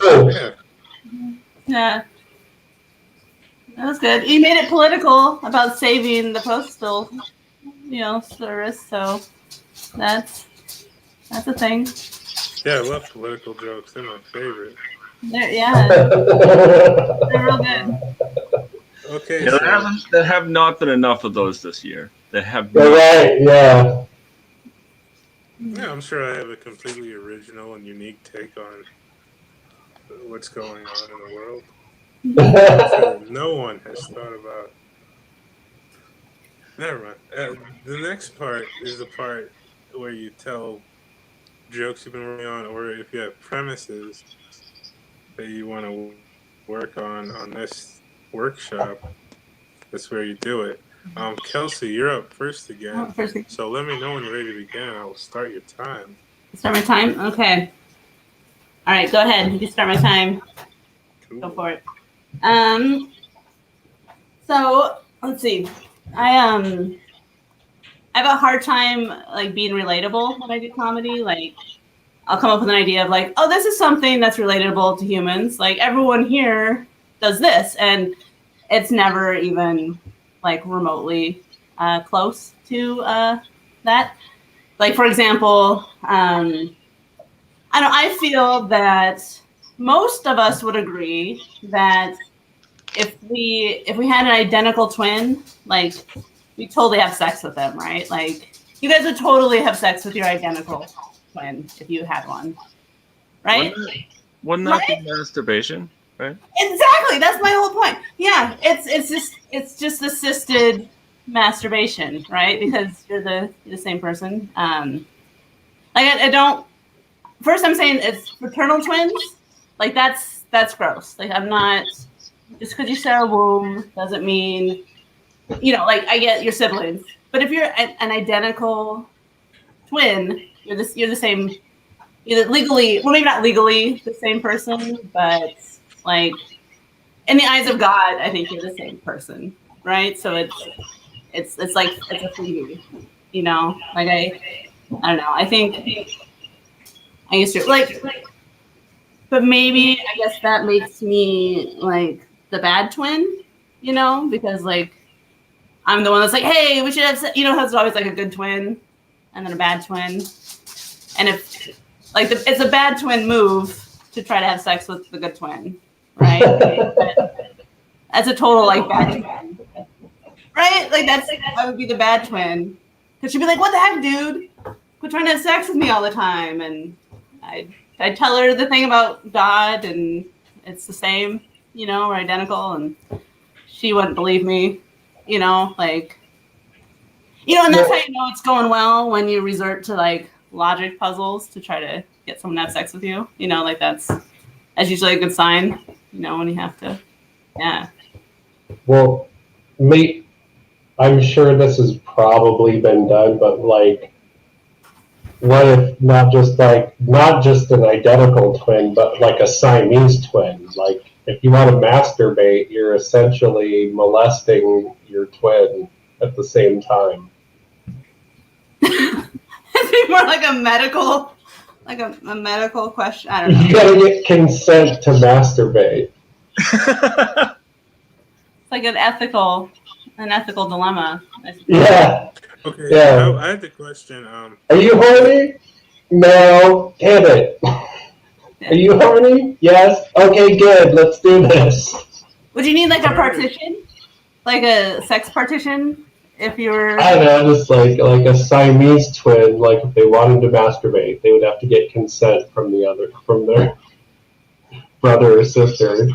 Yeah. Yeah. That was good. You made it political about saving the postal, service. So that's a thing. Yeah, I love political jokes. They're my favorite. They're real good. Okay, Yeah, there have not been enough of those this year. They have You're not. right, yeah. yeah, I'm sure I have a completely original and unique take on what's going on in the world. That no one has thought about. Never mind. The next part is the part where you tell jokes you've been working on, or if you have premises that you want to work on this workshop, that's where you do it. Kelsey, you're up first again. So let me know when you're ready to begin. I will start your time. Start my time? Okay. All right, go ahead. You can start my time. Cool. Go for it. So let's see. I have a hard time like being relatable when I do comedy. Like I'll come up with an idea of like, oh, this is something that's relatable to humans. Like everyone here does this, and it's never even like remotely close to that. Like for example, I feel that most of us would agree that if we had an identical twin, like we totally have sex with them, right? Like you guys would totally have sex with your identical twin if you had one, right? Wouldn't that be masturbation? Right? Exactly. That's my whole point. Yeah, it's just assisted masturbation, right? Because you're the same person. Like I don't. First, I'm saying it's fraternal twins. Like that's gross. Like I'm not. Just because you share a womb doesn't mean, like I get your siblings. But if you're an identical twin, you're the same. You're legally, well, maybe not legally the same person, but like in the eyes of God, I think you're the same person, right? So it's like it's a freebie, Like I don't know. I think I used to like, but maybe I guess that makes me like the bad twin, because like I'm the one that's like, hey, we should have, there's always like a good twin and then a bad twin, and if like it's a bad twin move to try to have sex with the good twin, right? That's a total like bad twin, right? Like I would be the bad twin because she'd be like, what the heck, dude? Quit trying to have sex with me all the time, and I'd tell her the thing about God and it's the same, we're identical, and she wouldn't believe me, like, and that's how you know it's going well when you resort to like logic puzzles to try to get someone to have sex with you, like that's usually a good sign, when you have to, yeah. Well, I'm sure this has probably been done, but like, what if not just an identical twin, but like a Siamese twin? Like, if you want to masturbate, you're essentially molesting your twin at the same time. It's more like a medical question. I don't know. You gotta get consent to masturbate. It's like an ethical dilemma. Yeah. Okay. Yeah. I had the question. Are you horny? No. Damn it. Are you horny? Yes. Okay, good. Let's do this. Would you need like a partition, like a sex partition, if you were? I don't know, just like a Siamese twin. Like if they wanted to masturbate, they would have to get consent from their brother or sister.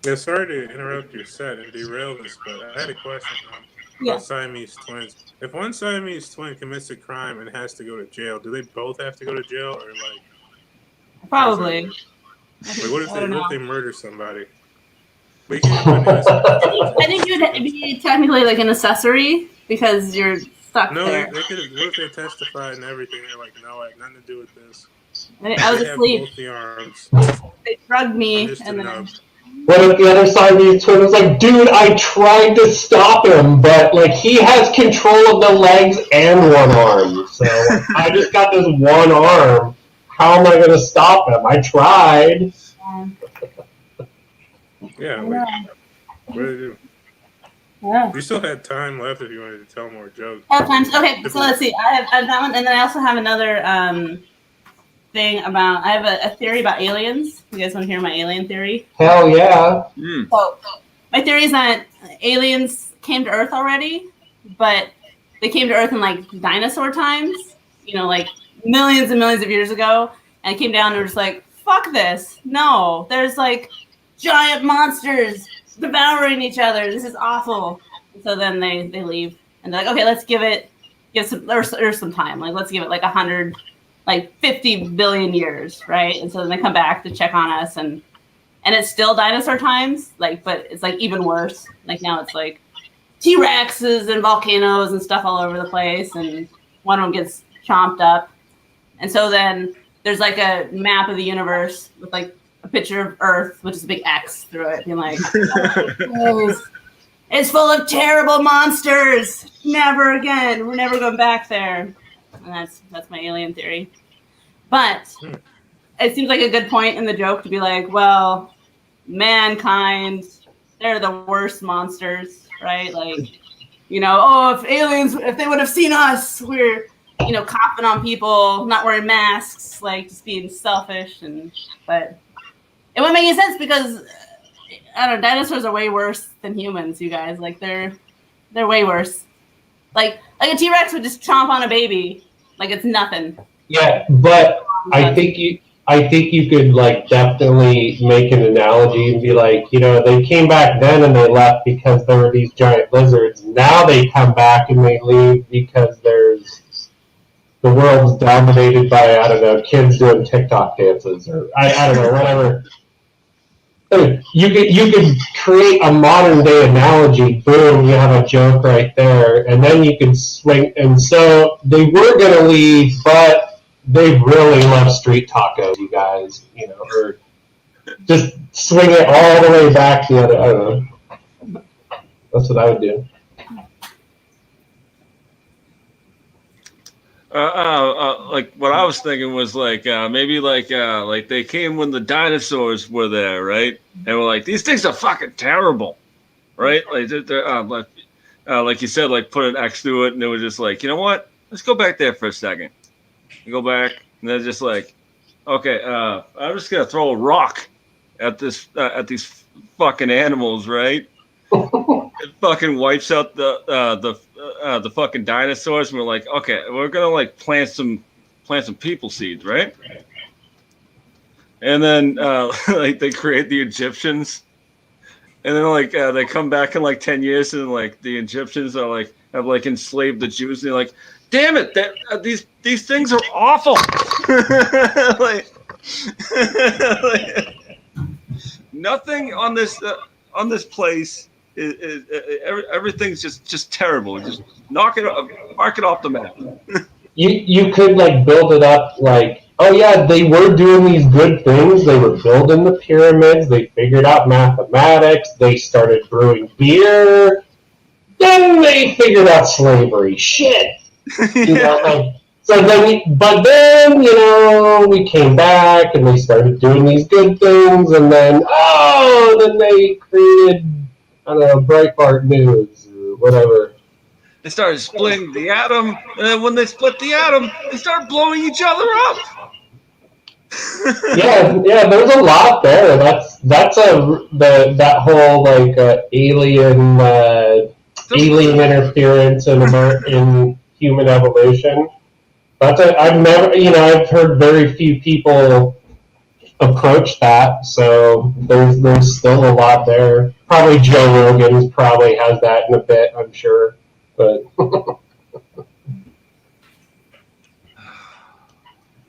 Yeah, sorry to interrupt your set and derail this, but I had a question about Siamese twins. If one Siamese twin commits a crime and has to go to jail, do they both have to go to jail, or like? Probably. Like, what if they murder somebody? I think you'd be technically like an accessory because you're stuck there. They could. What if they testified and everything? They're like, no, I had nothing to do with this. I was asleep. Both the arms. They drugged me, and then. What if the other Siamese twin was like, dude, I tried to stop him, but like he has control of the legs and one arm, so I just got this one arm. How am I going to stop him? I tried. Yeah. What do they do? Yeah. You still had time left if you wanted to tell more jokes. Okay, so let's see. I have that one, and then I also have another thing about. I have a theory about aliens. You guys want to hear my alien theory? Hell yeah! So my theory is that aliens came to Earth already, but they came to Earth in like dinosaur times. Like millions and millions of years ago, and came down and were just like, "Fuck this! No, there's like giant monsters devouring each other. This is awful." And so then they leave, and they're like, "Okay, let's give some time. Like let's give it like 100." Like 50 billion years, right? And so then they come back to check on us, and it's still dinosaur times, like, but it's like even worse. Like now it's like T-Rexes and volcanoes and stuff all over the place, and one of them gets chomped up. And so then there's like a map of the universe with like a picture of Earth, which is a big X through it, being like, it's full of terrible monsters. Never again. We're never going back there. And that's my alien theory. But it seems like a good point in the joke to be like, well, mankind, they're the worst monsters, right? Like, if they would have seen us, we're, coughing on people, not wearing masks, like just being selfish. But It wouldn't make any sense because I don't know, dinosaurs are way worse than humans, you guys. Like they're way worse. Like a T-Rex would just chomp on a baby like it's nothing. Yeah, but I think you could like definitely make an analogy and be like, they came back then and they left because there were these giant lizards. Now they come back and they leave because the world's dominated by, I don't know, kids doing TikTok dances or I don't know, whatever. You could create a modern day analogy. Boom, you have a joke right there, and then you can swing. And so they were going to leave, but they really love street tacos, you guys. Or just swing it all the way back the other. I don't know. That's what I would do. Like what I was thinking was like maybe like they came when the dinosaurs were there, right? And we're like, these things are fucking terrible, right? Like they're like you said, like put an X through it, and they were just like, you know what? Let's go back there for a second. You go back, and they're just like, okay, I'm just gonna throw a rock at these fucking animals, right? It fucking wipes out the fucking dinosaurs, and we're like, okay, we're gonna like plant some people seeds, right? And then like they create the Egyptians, and then like they come back in like 10 years, and like the Egyptians are like have like enslaved the Jews, and they're like, damn it, these things are awful. like, nothing on this place. Everything's just terrible. Just mark it off the map. You could like build it up like, oh yeah, they were doing these good things. They were building the pyramids. They figured out mathematics. They started brewing beer. Then they figured out slavery. Shit. So then, we came back and they started doing these good things, and then they created, I don't know, Breitbart News or whatever. They started splitting the atom, and then when they split the atom, they started blowing each other up. yeah, there's a lot there. That whole like alien interference in human evolution. I've heard very few people approach that, so there's still a lot there. Probably Joe Rogan probably has that in a bit, I'm sure, but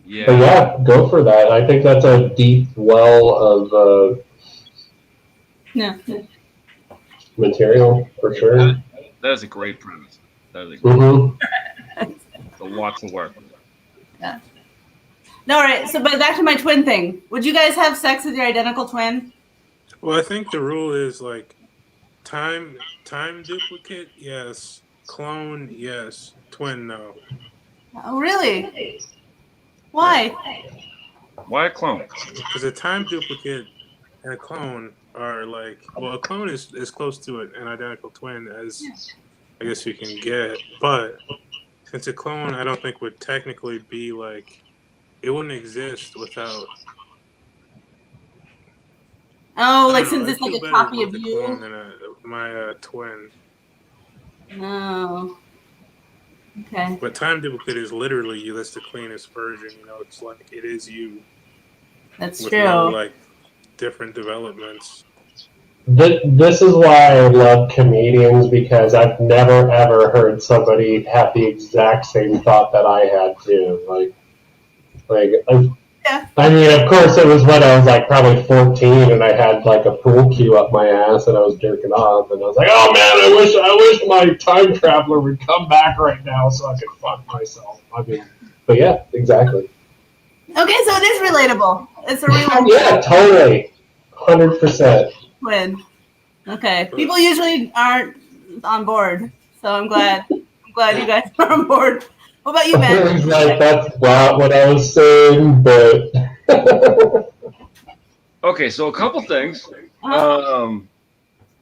yeah. But yeah, go for that. I think that's a deep well of material for sure. That is a great premise. That is a great a lot to work with. Yeah. No, all right. So, but back to my twin thing. Would you guys have sex with your identical twin? Well, I think the rule is like time duplicate, yes. Clone, yes. Twin, no. Oh, really? Why? Why a clone? Because a time duplicate and a clone are like, well, a clone is as close to an identical twin as I guess you can get, but since a clone, I don't think would technically be like, it wouldn't exist without. Oh, like since it's like a copy of you. Clone than my twin. No. Okay. But time duplicate is literally you. That's the cleanest version. It's like it is you. That's with true. No, like different developments. This is why I love comedians, because I've never ever heard somebody have the exact same thought that I had too. I mean, of course, it was when I was like probably 14, and I had like a pool cue up my ass, and I was jerking off, and I was like, "Oh man, I wish my time traveler would come back right now so I could fuck myself." I mean, but yeah, exactly. Okay, so it is relatable. It's a real Yeah, totally, 100%. twin. Okay, people usually aren't on board, so I'm glad you guys are on board. What about you, man? Like, that's not what I was saying, but okay, so a couple things.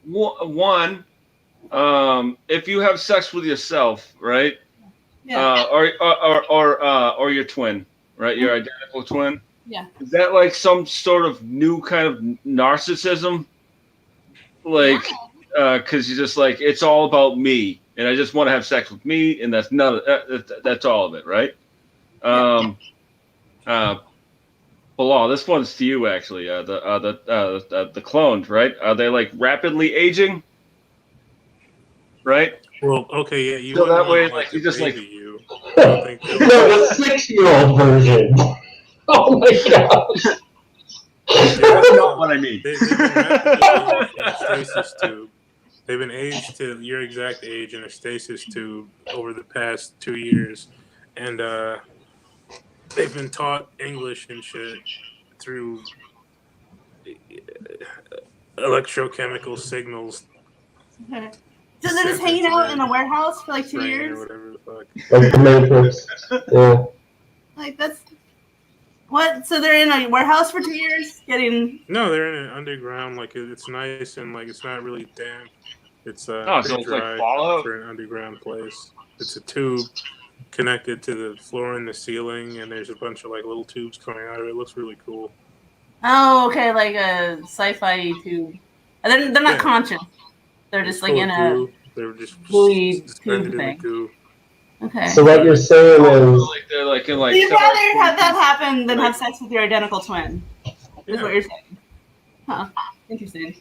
One, if you have sex with yourself, right? Yeah. Or your twin, right? Your identical twin. Yeah. Is that like some sort of new kind of narcissism? Like, because you're just like, it's all about me, and I just want to have sex with me, and that's none. That's all of it, right? Bilal, this one's to you actually. The clones, right? Are they like rapidly aging? Right. Well, okay, yeah, you So wouldn't that way, want like, the you just, like- baby you. I don't think No, the 6-year-old version. Oh my gosh. That's not what I mean. They've been rapidly aged in a stasis tube. They've been aged to your exact age in a stasis tube over the past 2 years, and they've been taught English and shit through electrochemical signals. Okay. So they're just hanging out in a warehouse for like 2 Brain years? or whatever the fuck. Like the Matrix. Yeah. Like, that's. What? So they're in a warehouse for 2 years? Getting. No, they're in an underground. Like it's nice and like it's not really damp. It's so pretty it's like dry Fallout? for an underground place. It's a tube connected to the floor and the ceiling, and there's a bunch of like little tubes coming out of it. It looks really cool. Oh, okay, like a sci-fi tube. And they're not Yeah. conscious. They're just like Full in of a goo. They were just gooey suspended tube in the thing. goo. Okay. So what you're saying is, Like they're like in like. So you'd rather have that happen than have sex with your identical twin, is Yeah. what you're saying. Huh. Interesting.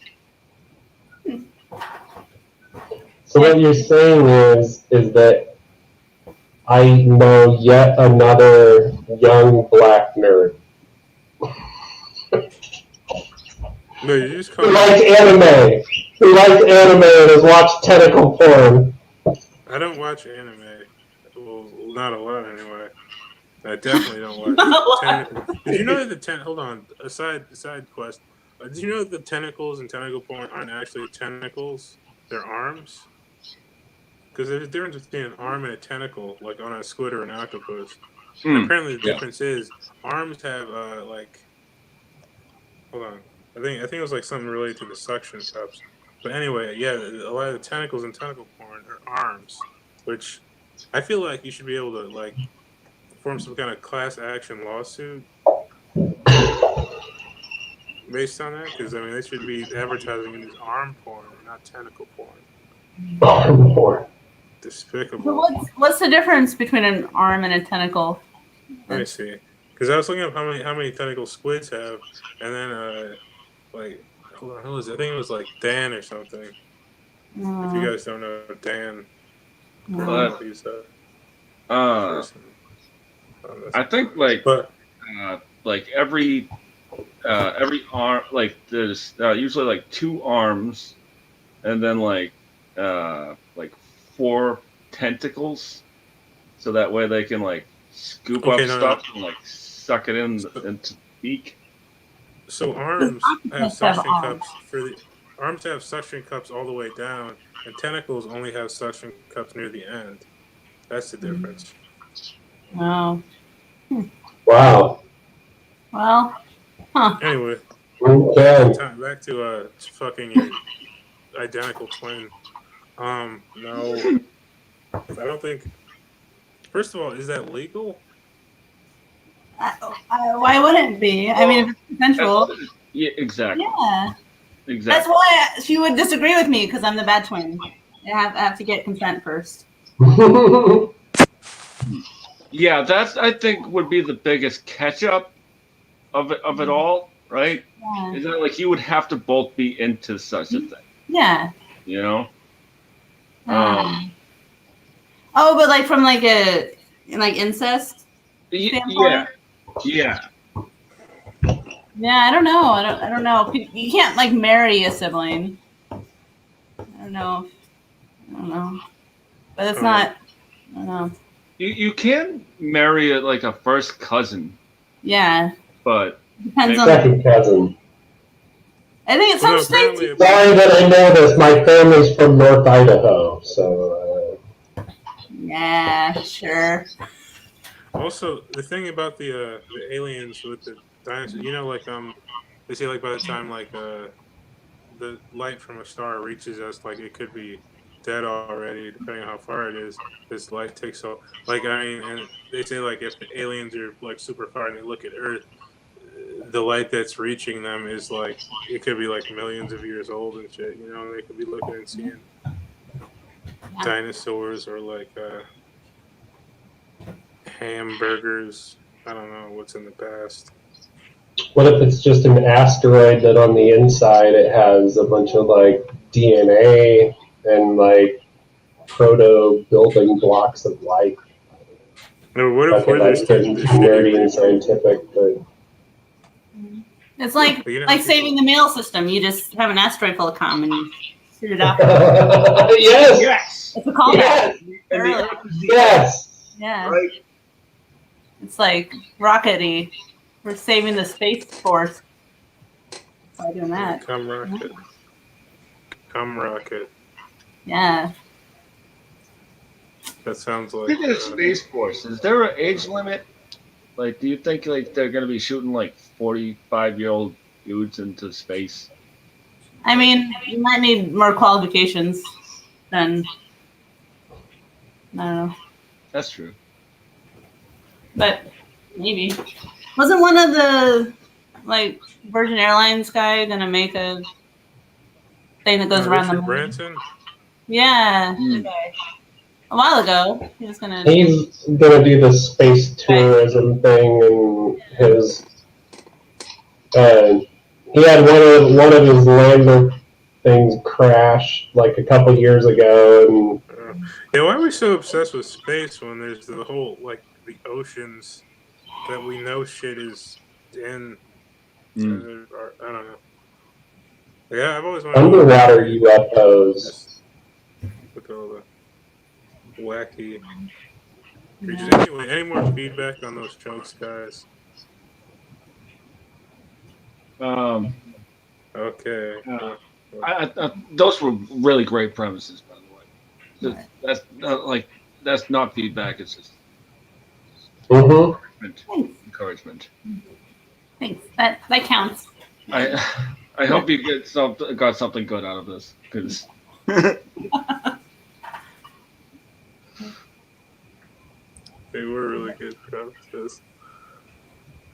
so what you're saying is that I know yet another young black nerd No, you just who call likes anime, and has watched tentacle porn. I don't watch anime. Well, not a lot anyway. I definitely don't watch. Not a lot. Did you know that hold on, a side quest. Did you know that the tentacles in tentacle porn aren't actually tentacles? They're arms. Because there's a difference between an arm and a tentacle, like on a squid or an octopus. Apparently, the difference is arms have like. Hold on, I think it was like something related to the suction cups. But anyway, yeah, a lot of the tentacles in tentacle porn are arms, which I feel like you should be able to like form some kind of class action lawsuit based on that. Because I mean, they should be advertising it as arm porn, not tentacle porn. Arm porn. Despicable. So what's the difference between an arm and a tentacle? Let me see. Because I was looking up how many tentacle squids have, and then like hold on, who was it? I think it was like Dan or something. If you guys don't know Dan, But, he's I think like but every arm, like there's usually like 2 arms, and then like 4 tentacles, so that way they can like scoop up stuff and like suck it into the beak. so arms have Octopus suction have arms. cups for the arms have suction cups all the way down, and tentacles only have suction cups near the end. That's the difference. Oh. Wow. Well. Huh. Anyway, Okay. back to fucking your identical twin. No, I don't think. First of all, is that legal? Why wouldn't it be? I mean, if it's consensual. Yeah, exactly. Yeah. Exactly. That's why she would disagree with me, because I'm the bad twin. I have to get consent first. Yeah, that's I think would be the biggest catch up of it all, right? Yeah. Is that like you would have to both be into such a thing, Yeah. you know? Oh, but like from like incest? Yeah, yeah. Yeah, I don't know. I don't know. You can't like marry a sibling. I don't know. But it's not. I don't know. You can marry like a first cousin, Yeah, but depends on. Second cousin. I think it's some states. apparently, Sorry that I know this. My family's from North Idaho, so. Yeah, sure. also the thing about the aliens with the dinosaurs, you know, like they say like by the time like the light from a star reaches us, like it could be dead already, depending on how far it is. This light takes so like I mean, and they say like if the aliens are like super far and they look at Earth, the light that's reaching them is like it could be like millions of years old and shit. You know, they could be looking and seeing dinosaurs or like hamburgers. I don't know what's in the past. What if it's just an asteroid that on the inside it has a bunch of like DNA and like proto building blocks of life? No, what if Okay, we're that's just getting too nerdy and scientific, but It's like You know, like saving the mail system. You just have an asteroid full of cum and you shoot it out. yes, Yes. It's a callback. yes, And the Early. Earth is the yes. Yeah. right? It's like rockety. We're saving the space force by doing that. Cum rocket. Cum rocket. Yeah. That sounds like. Speaking of Space Force, is there an age limit? Like, do you think like they're gonna be shooting like 45-year-old dudes into space? I mean, you might need more qualifications than I don't know. That's true. But maybe. Wasn't one of the like Virgin Airlines guy gonna make a thing that goes around the Richard moon? Branson? Yeah. Hmm. Okay. A while ago. He was gonna He's gonna do the space tourism thing, and his he had one of his lander things crash like a couple years ago, and Yeah, why are we so obsessed with space when there's the whole, like, the oceans that we know shit is in? Or, I don't know. Yeah, I've always wanted underwater UFOs. Just look at all the wacky creatures. Anyway, any more feedback on those jokes, guys? Okay. Those were really great premises, by the way. That's not feedback. It's just encouragement. Thanks. That counts. I hope you got something good out of this, because They were really good premises.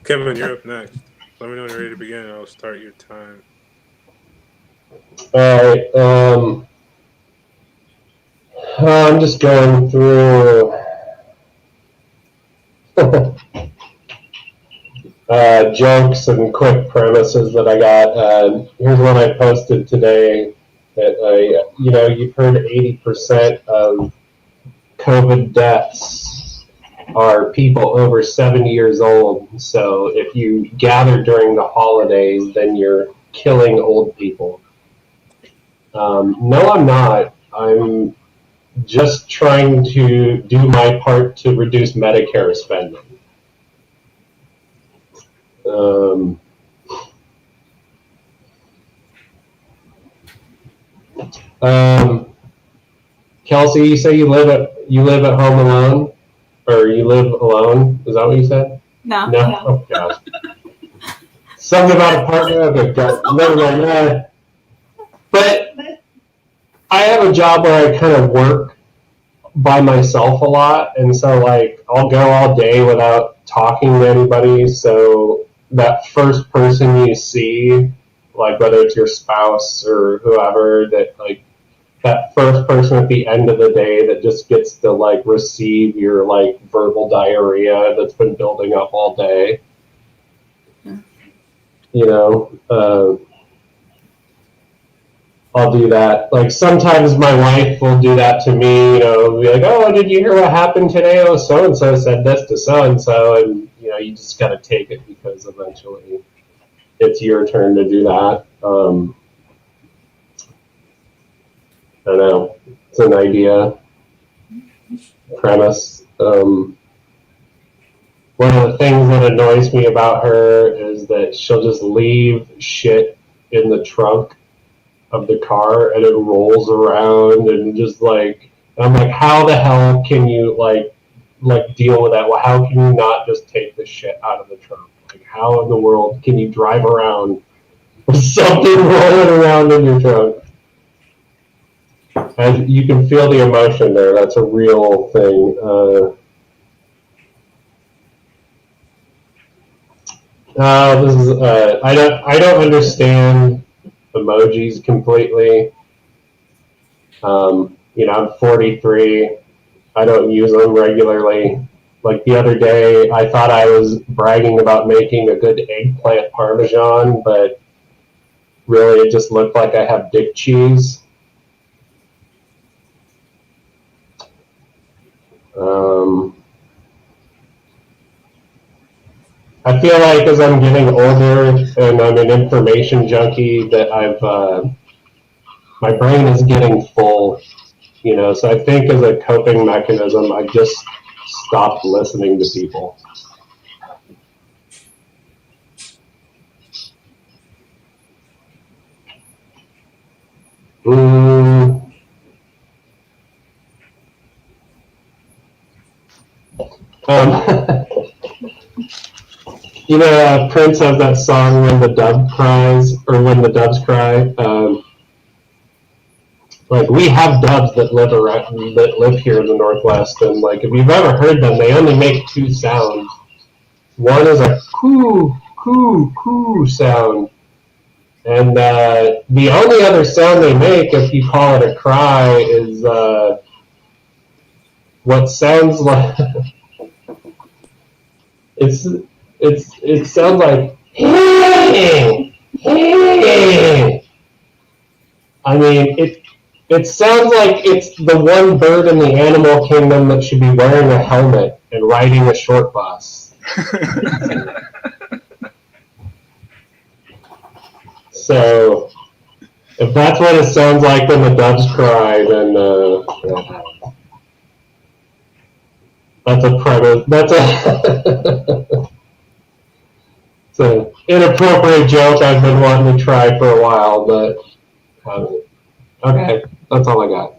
Kevin, you're up next. Let me know when you're ready to begin, and I'll start your time. Alright, I'm just going through jokes and quick premises that I got. Here's one I posted today that you've heard 80% of COVID deaths are people over 70 years old. So if you gather during the holidays, then you're killing old people. No, I'm not. I'm just trying to do my part to reduce Medicare spending. Kelsey, you say you live at home alone, or you live alone? Is that what you said? No. No. Oh gosh. Something about a partner. Okay, never mind. But I have a job where I kind of work by myself a lot, and so like I'll go all day without talking to anybody. So that first person you see, like whether it's your spouse or whoever, that first person at the end of the day that just gets to like receive your like verbal diarrhea that's been building up all day. I'll do that. Like sometimes my wife will do that to me, be like, "Oh, did you hear what happened today? Oh, so and so said this to so and so," and you just gotta take it because eventually it's your turn to do that. I don't know. It's an idea, premise. One of the things that annoys me about her is that she'll just leave shit in the trunk of the car and it rolls around and just like, I'm like, how the hell can you like deal with that? Well, how can you not just take the shit out of the trunk? Like, how in the world can you drive around with something rolling around in your trunk? And you can feel the emotion there. That's a real thing. This is I don't understand emojis completely. I'm 43. I don't use them regularly. Like the other day, I thought I was bragging about making a good eggplant parmesan, but really it just looked like I have dick cheese. I feel like as I'm getting older and I'm an information junkie that my brain is getting full, so I think as a coping mechanism, I just stopped listening to people. Prince has that song "When the Dove Cries" or "When the Doves Cry." Like we have doves that live here in the Northwest, and like if you've ever heard them, they only make two sounds. One is a coo coo coo sound, and the only other sound they make, if you call it a cry, is what sounds like it sounds like hey, hey. I mean it sounds like it's the one bird in the animal kingdom that should be wearing a helmet and riding a short bus. So, if that's what it sounds like when the doves cry, then that's a premise. It's an inappropriate joke I've been wanting to try for a while, but okay, that's all I got.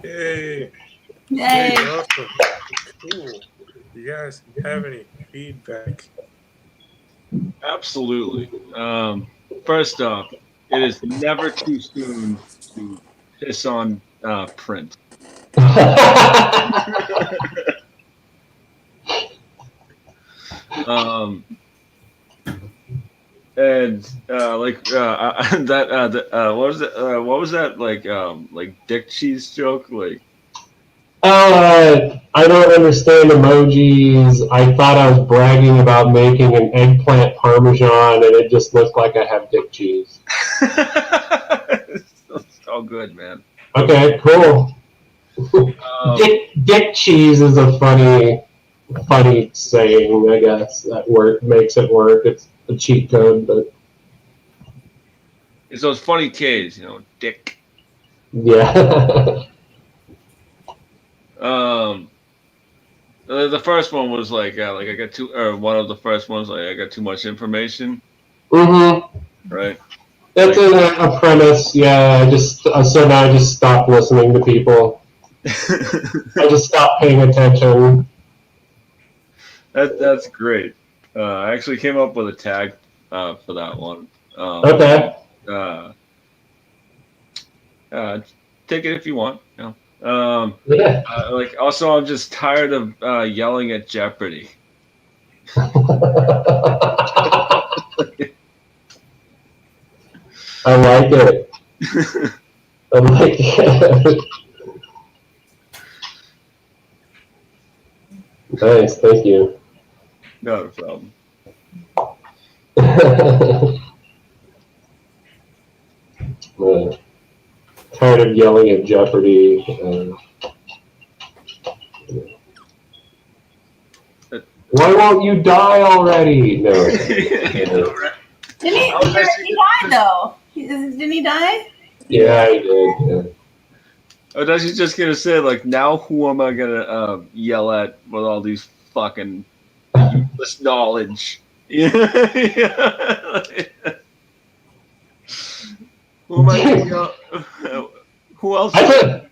Yay! Yay! Awesome! Cool. You guys have any feedback? Absolutely. First off, it is never too soon to piss on print. What was that like dick cheese joke like? I don't understand emojis. I thought I was bragging about making an eggplant parmesan, and it just looked like I have dick cheese. It's all good, man. Okay, cool. Dick cheese is a funny saying, I guess. That makes it work. It's a cheat code, but it's those funny K's, dick. Yeah. The first one was like I got too, or one of the first ones like I got too much information. Mm-hmm. Right. That's a premise. Yeah. So now I just stopped listening to people. I just stopped paying attention. That's great. I actually came up with a tag for that one. Okay. Take it if you want. Yeah. Also, I'm just tired of yelling at Jeopardy. I like it. I like it. Nice, thank you. Not a problem. Tired of yelling at Jeopardy. Why won't you die already? No. Didn't he die though? Didn't he die? Yeah, I did. Yeah. I was actually just gonna say, like, now who am I gonna yell at with all these fucking useless knowledge? Yeah. Who am I gonna yell? Who else? I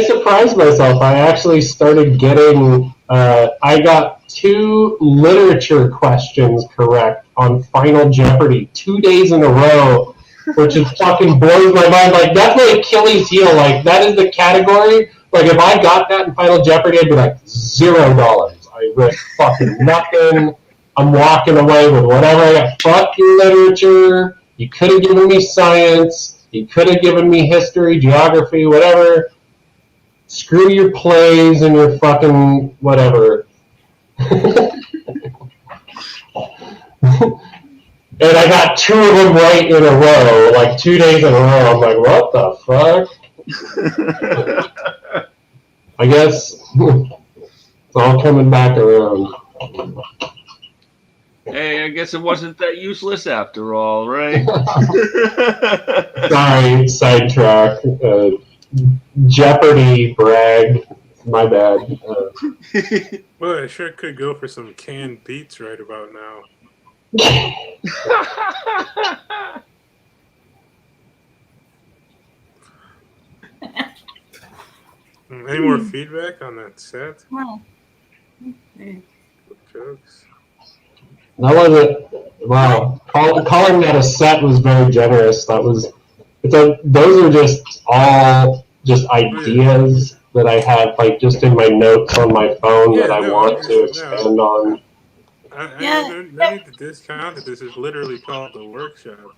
surprised myself. I actually started getting. I got 2 literature questions correct on Final Jeopardy 2 days in a row, which just fucking blows my mind. Like, that's my Achilles heel. Like, that is the category. Like, if I got that in Final Jeopardy, I'd be like, $0. I read fucking nothing. I'm walking away with whatever I got. Fuck your literature. You could have given me science. You could have given me history, geography, whatever. Screw your plays and your fucking whatever. And I got 2 of them right in a row, like 2 days in a row. I'm like, what the fuck? I guess it's all coming back around. Hey, I guess it wasn't that useless after all, right? Sorry, sidetrack. Jeopardy brag. My bad. Well, I sure could go for some canned beets right about now. Any more feedback on that set? Well, Jokes. That wasn't. Wow. Calling that a set was very generous. Those are just all just ideas that I had, like just in my notes on my phone that I want to expand on. I no need to discount it. This is literally called the workshop.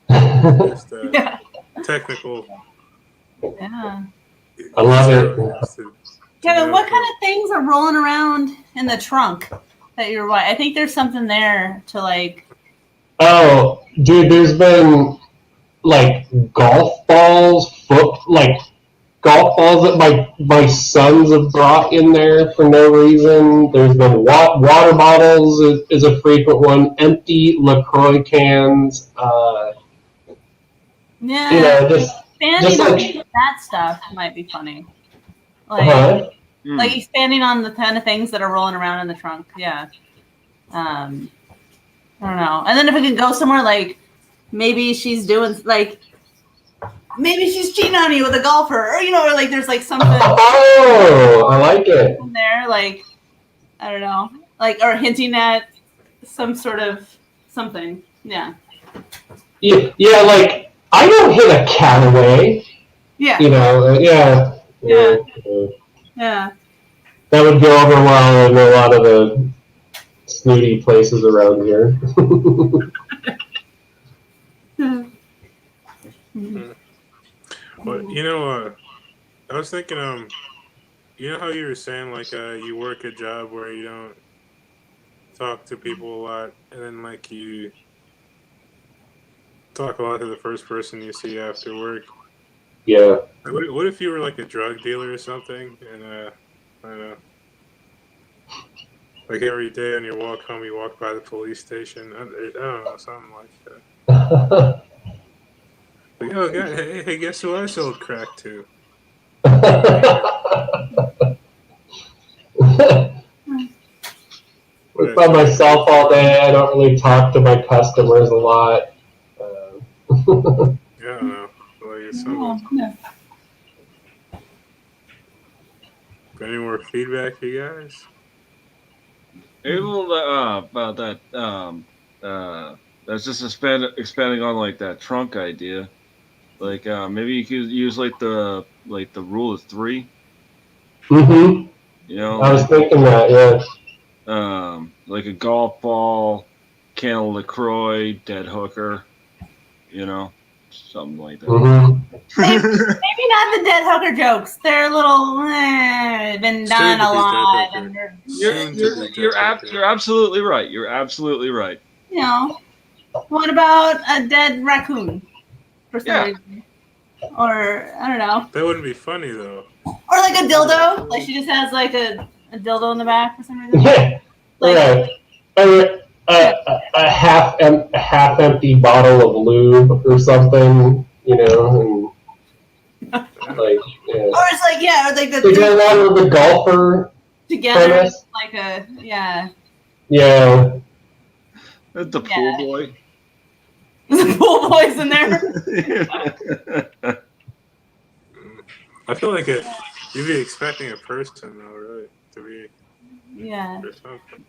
Just technical. yeah. I love it. Kevin, what kind of things are rolling around in the trunk that you're? I think there's something there to like. Oh, dude, there's been like golf balls that my sons have brought in there for no reason. There's been water bottles is a frequent one. Empty LaCroix cans. Yeah. You know, just expanding on that stuff might be funny. Like, like expanding on the kind of things that are rolling around in the trunk. Yeah. I don't know. And then if we can go somewhere like maybe she's doing like maybe she's cheating on you with a golfer, or or like there's like something. Oh, I like it. In there, like I don't know, like or hinting at some sort of something. Yeah. Yeah, like I don't hit a cat away. Yeah. Yeah. Yeah. That would go over well in a lot of the snooty places around here. But I was thinking, you know how you were saying like you work a job where you don't talk to people a lot, and then like you talk a lot to the first person you see after work. Yeah. What if you were like a drug dealer or something, and I don't know, like every day on your walk home, you walk by the police station. I don't know, something like that. Like, oh, God, hey, guess who I sold crack to? Work by myself all day. I don't really talk to my customers a lot. Yeah, I don't know. Like it's something. Any more feedback, you guys? About that. That's just expanding on like that trunk idea. Like maybe you could use like the rule of 3. Mm-hmm. I was thinking that, yeah. Like a golf ball, can of LaCroix, dead hooker, something like that. Mm-hmm. Maybe not the dead hooker jokes. They're a little been done a lot. You're absolutely right. You're absolutely right. What about a dead raccoon? For some reason. Or I don't know. That wouldn't be funny though. Or like a dildo. Like she just has like a dildo in the back for some reason. Yeah. Like, right. A half empty bottle of lube or something, and like Or it's like or like the to go along with the golfer together premise. like a yeah. Yeah. The pool boy. The pool boy's in there. I feel like you'd be expecting a person though, right? To be or something.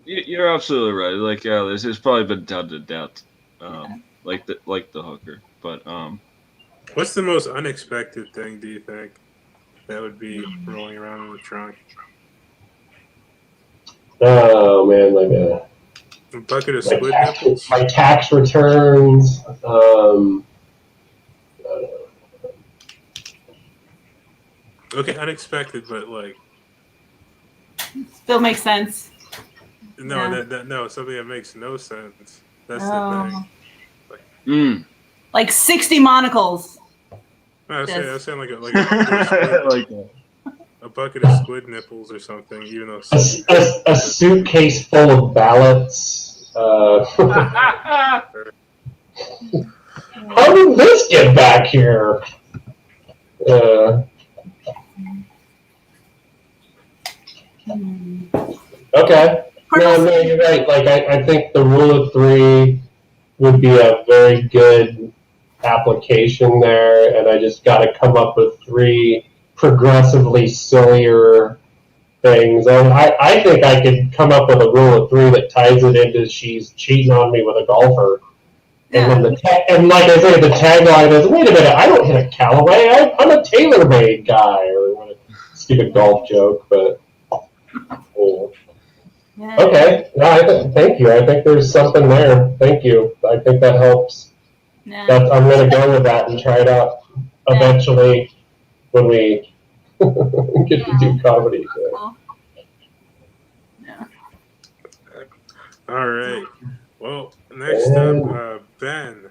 You're absolutely right. Like this has probably been done to death. Like the hooker. But what's the most unexpected thing do you think that would be rolling around in the trunk? Oh man, A bucket of squid nipples. my tax returns. Okay, unexpected, but like Still makes sense. no, Yeah. no, something that makes no sense. That's the Oh. thing. Like 60 monocles. I was Yes. saying like a bucket of squid, Like that. a bucket of squid nipples or something. Even though A suitcase full of ballots. How did this get back here? Okay. No, you're right. Like, I think the rule of three would be a very good application there, and I just got to come up with three progressively sillier things. And I think I could come up with a rule of three that ties it into she's cheating on me with a golfer. And then and like I say, the tagline is, "Wait a minute, I don't hit a Callaway. I'm a TaylorMade guy," or what a stupid golf joke. But okay, no, thank you. I think there's something there. Thank you. I think that helps. Yeah. I'm going to go with that and try it out eventually when we get to do comedy. Cool. Yeah. All right. Well, next up, Ben.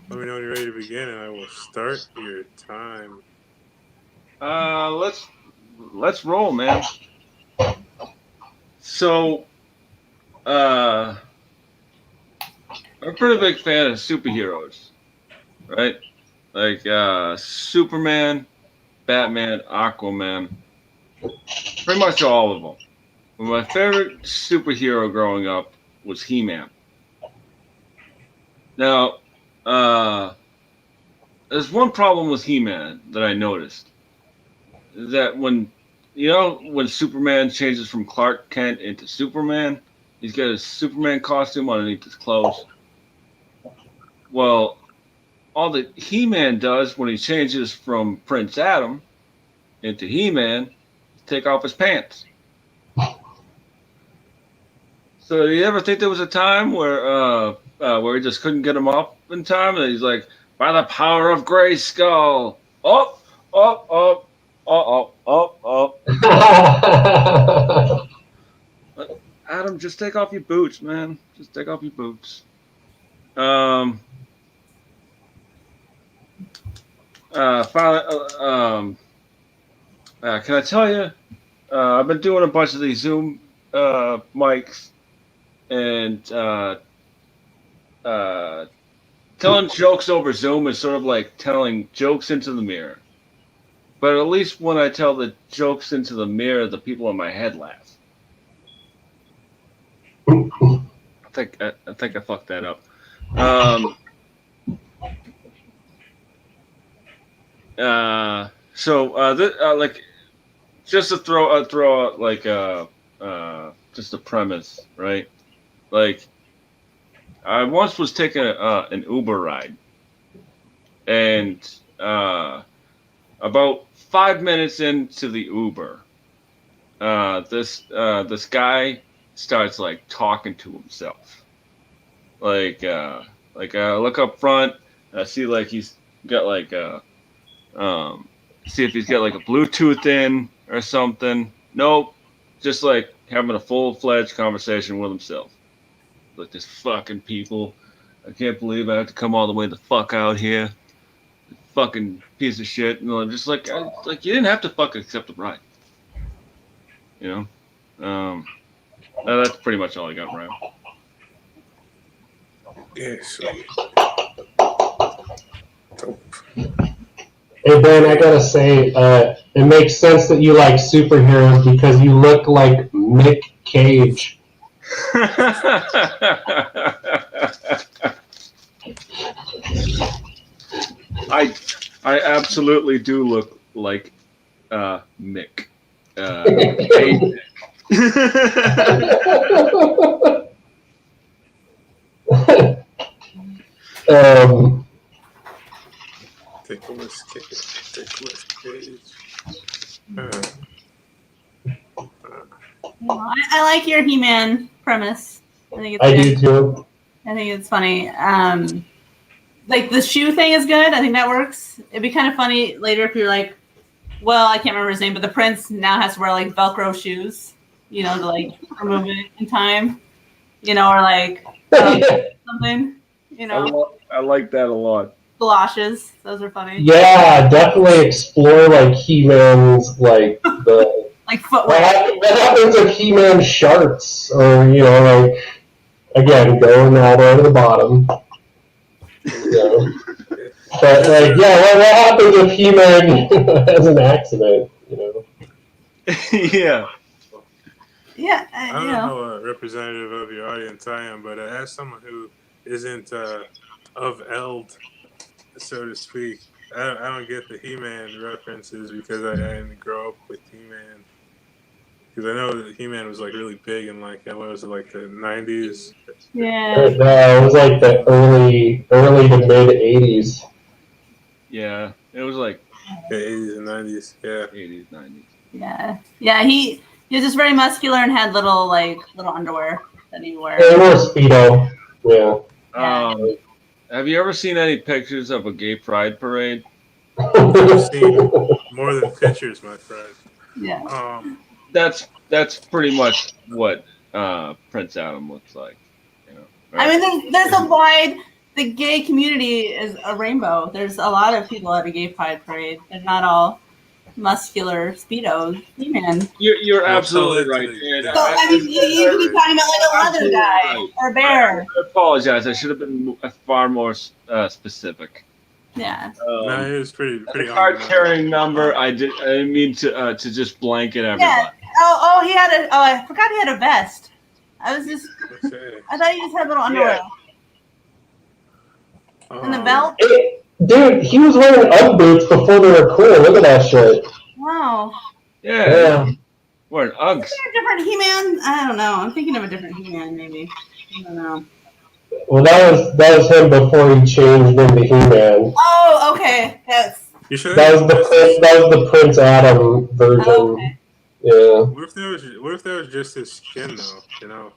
Let me know when you're ready to begin, and I will start your time. Let's roll, man. So, I'm a pretty big fan of superheroes, right? Like Superman, Batman, Aquaman, pretty much all of them. But my favorite superhero growing up was He-Man. Now, there's one problem with He-Man that I noticed. That when Superman changes from Clark Kent into Superman, he's got his Superman costume underneath his clothes. Well, all that He-Man does when he changes from Prince Adam into He-Man is take off his pants. So, do you ever think there was a time where he just couldn't get him off in time, and he's like, "By the power of Grayskull, up, up, up, up, up, up." Adam, just take off your boots, man. Just take off your boots. Finally, can I tell you? I've been doing a bunch of these Zoom mics and telling jokes over Zoom is sort of like telling jokes into the mirror. But at least when I tell the jokes into the mirror, the people in my head laugh. I think I fucked that up. Like, just to throw out like just a premise, right? Like, I once was taking an Uber ride, and about 5 minutes into the Uber, this guy starts like talking to himself. Like I look up front, and I see like he's got like see if he's got like a Bluetooth in or something. Nope, just like having a full-fledged conversation with himself. Like, this fucking people, I can't believe I have to come all the way the fuck out here. Fucking piece of shit. And I'm just like, you didn't have to fucking accept the ride. You know? That's pretty much all I got, Ryan. Yeah, sweet. Hey Ben, I gotta say, it makes sense that you like superheroes because you look like Mick Cage. I absolutely do look like Mick. Nicolas Cage. I like your He-Man premise. I think it's I good. do too. I think it's funny. Like the shoe thing is good. I think that works. It'd be kind of funny later if you're like, well, I can't remember his name, but the prince now has to wear like Velcro shoes, to like remove it in time, or like something, I like that a lot. galoshes. Those are funny. Yeah, definitely explore like He-Man's like the Like footwear. what happens if He-Man sharts or like again going all the way to the bottom. But like what happens if He-Man has an accident? Yeah. Yeah, I don't know how representative of your audience I am, but as someone who isn't of eld, so to speak, I don't get the He-Man references because I didn't grow up with He-Man. Because I know that He-Man was like really big in like what was it, like the 90s? Yeah. It was like the early to mid 80s. Yeah. It was like The 80s and 90s. Yeah. 80s, 90s. Yeah. Yeah. He was just very muscular and had little underwear that he wore. They wore Speedo. Yeah. Have you ever seen any pictures of a gay pride parade? I've seen more than pictures, my friend. Yeah. That's pretty much what Prince Adam looks like. Right? I mean, there's a wide. The gay community is a rainbow. There's a lot of people at a gay pride parade. They're not all muscular Speedos. He-Man. You're absolutely right. So, I mean, you could be talking about like a leather guy or a bear. I apologize. I should have been far more specific. Yeah. No, it was pretty. The card carrying number. I didn't mean to just blanket everybody. Yeah. Oh, he had a. Oh, I forgot he had a vest. I was just. Okay. I thought he just had little underwear. And the belt. Dude, he was wearing Ugg boots before they were cool. Look at that shit. Wow. Yeah. Wearing Uggs. Is there a different He-Man? I don't know. I'm thinking of a different He-Man, maybe. I don't know. Well, that was him before he changed into He-Man. Oh, okay. That's. You sure? That was the Prince Adam version. Oh, okay. Yeah. What if that was just his skin, though?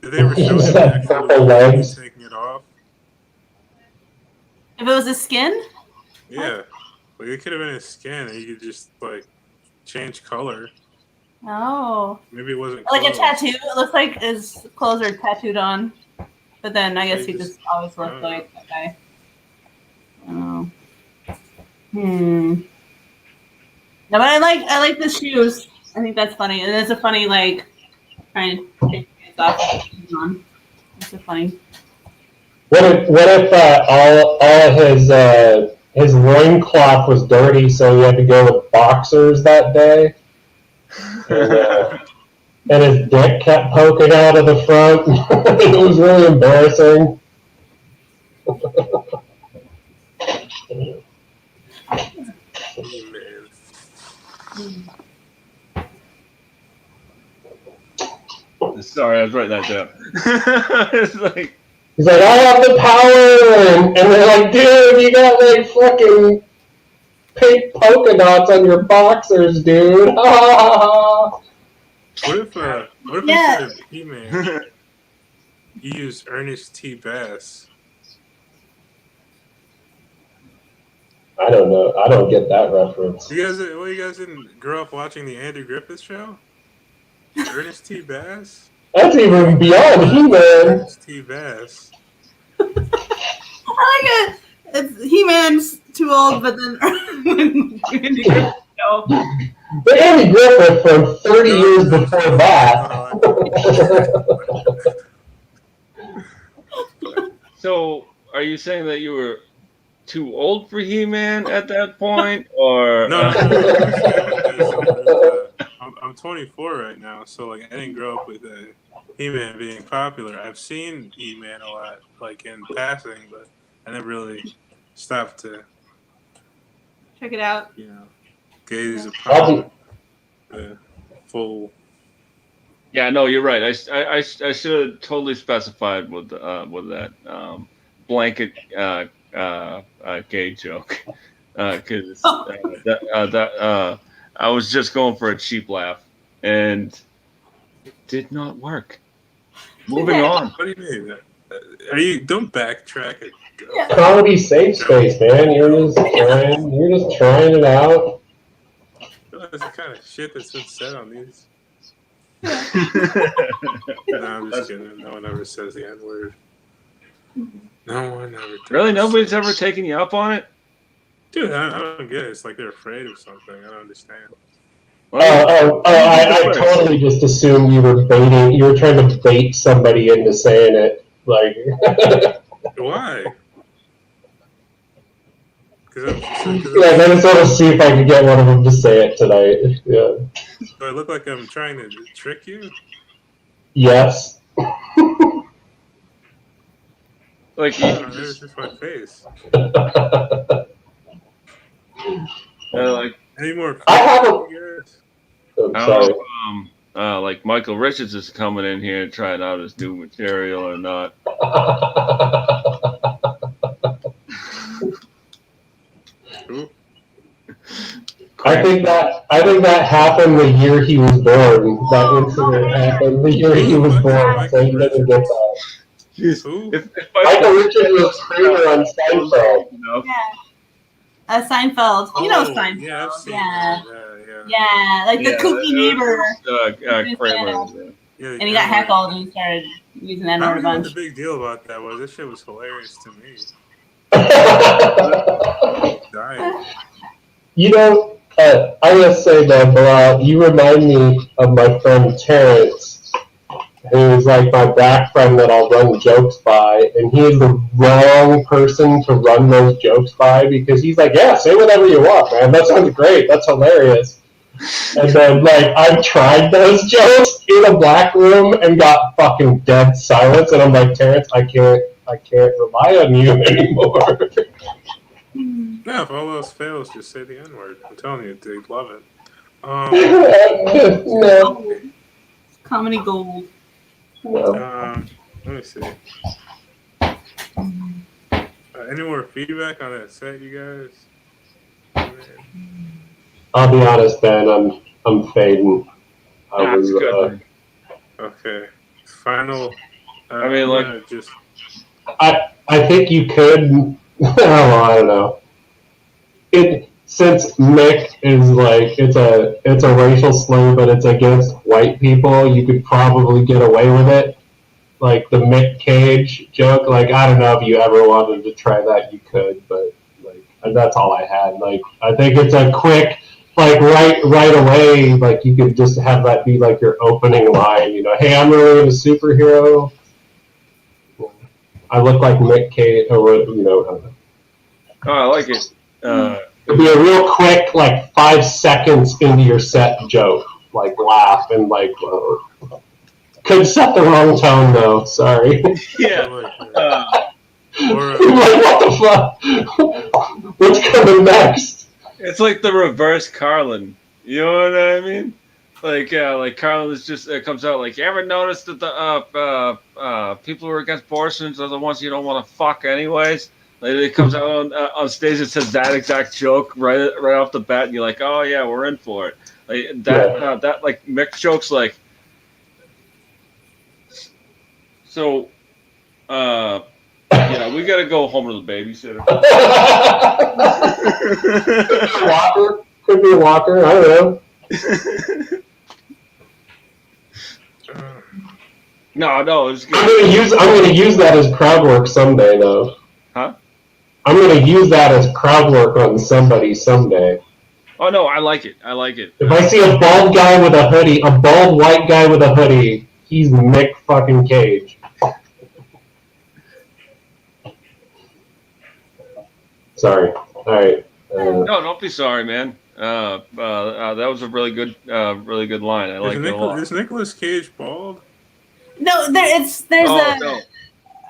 Did they ever He show just him had actually purple legs. taking it off? If it was his skin? Yeah. Like it could have been his skin, and he could just like change color. Oh. Maybe it wasn't Like a clothes. tattoo? It looks like his clothes are tattooed on. But then I guess he just always looked like that guy. Oh. No, but I like the shoes. I think that's funny. And it's a funny trying to take his off on. It's a funny. What if all his loincloth was dirty, so he had to go with boxers that day? And his dick kept poking out of the front. It was really embarrassing. Sorry, I was writing that down. It's like. He's like, I have the power, and they're like, dude, you got like fucking pink polka dots on your boxers, dude. What if instead of He-Man, you use Ernest T. Bass? I don't know. I don't get that reference. You guys didn't grow up watching the Andy Griffith Show? Ernest T. Bass? That's even beyond He-Man. Ernest T. Bass. I like it. It's He-Man's too old, but then no. But Andy Griffith from 30 years before that. So, are you saying that you were too old for He-Man at that point, or No. I'm 24 right now, so like I didn't grow up with He-Man being popular. I've seen He-Man a lot, like in passing, but I never really stopped to, Check it out. gaze upon the full. Yeah, no, you're right. I should have totally specified with that blanket gay joke because I was just going for a cheap laugh. and it did not work. Moving on. What do you mean? Don't backtrack it. Yeah. Comedy safe space, man. You're just trying it out. That's the kind of shit that's been said on these. Really, No, I'm just kidding. No one ever says the N word. No one ever does. nobody's ever taken you up on it. Dude, I don't get it. It's like they're afraid of something. I don't understand. I totally just assumed you were trying to bait somebody into saying it. Like, Why? Because yeah, then sort of see if I could get one of them to say it tonight. Yeah. do I look like I'm trying to trick you? Yes. Like There's just my face. like Any more? I have a- Yes. I'm I sorry. don't know, like Michael Richards is coming in here and trying out his new material or not. Who? I think that happened the year he was born. That incident happened the year he was born, so he doesn't get that. Jeez. Who? If Michael Richards was Kramer on Seinfeld. You know, Yeah. Seinfeld. You know Seinfeld. Yeah, I've seen Yeah. that. Yeah, like the yeah, kooky neighbor. Kramer. Yeah, And he got heckled and he started using that I word a don't know what bunch. the big deal about that was. That shit was hilarious to me. Dying. You know, I must say though, Bilal, you remind me of my friend Terrence, who's like my black friend that I'll run jokes by, and he is the wrong person to run those jokes by because he's like, yeah, say whatever you want, man. That sounds great. That's hilarious. And then, like, I've tried those jokes in a black room and got fucking dead silence, and I'm like, Terrence, I can't rely on you anymore. Yeah, if all else fails, just say the N word. I'm telling you, they love it. No. Comedy gold. No. Let me see. Any more feedback on that set, you guys? I'll be honest, Ben. I'm fading. That's good. Okay. Final. I mean, like- I'm gonna just. I think you could. Oh, I don't know. Since Mick is like it's a racial slur, but it's against white people, you could probably get away with it. Like the Mick Cage joke. Like I don't know if you ever wanted to try that, you could, but like that's all I had. Like I think it's a quick. Like right away, like you could just have that be like your opening line, you know, hey, I'm really a superhero. I look like Mick Cage, or you know. I don't know. Oh, I like it. It'd be a real quick, like 5 seconds into your set joke, like laugh and like. Could set the wrong tone though. Sorry. Yeah. Or, Like what the fuck? What's coming next? It's like the reverse Carlin. You know what I mean? Like Carlin is just comes out like, you ever notice that the people who are against abortions are the ones you don't want to fuck anyways? Like it comes out on stage and says that exact joke right off the bat, and you're like, oh yeah, we're in for it. Like that that like Mick jokes like. So, yeah, we gotta go home to the babysitter. Walker? Could be a Walker, I don't know. No, it's good. I'm gonna use that as crowd work someday though. Huh? I'm gonna use that as crowd work on somebody someday. Oh no, I like it. If I see a bald guy with a hoodie, a bald white guy with a hoodie, he's Mick fucking Cage. Sorry. All right. No, don't be sorry, man. That was a really good line. I like it a lot. Is Nicolas Cage bald? No, there's No.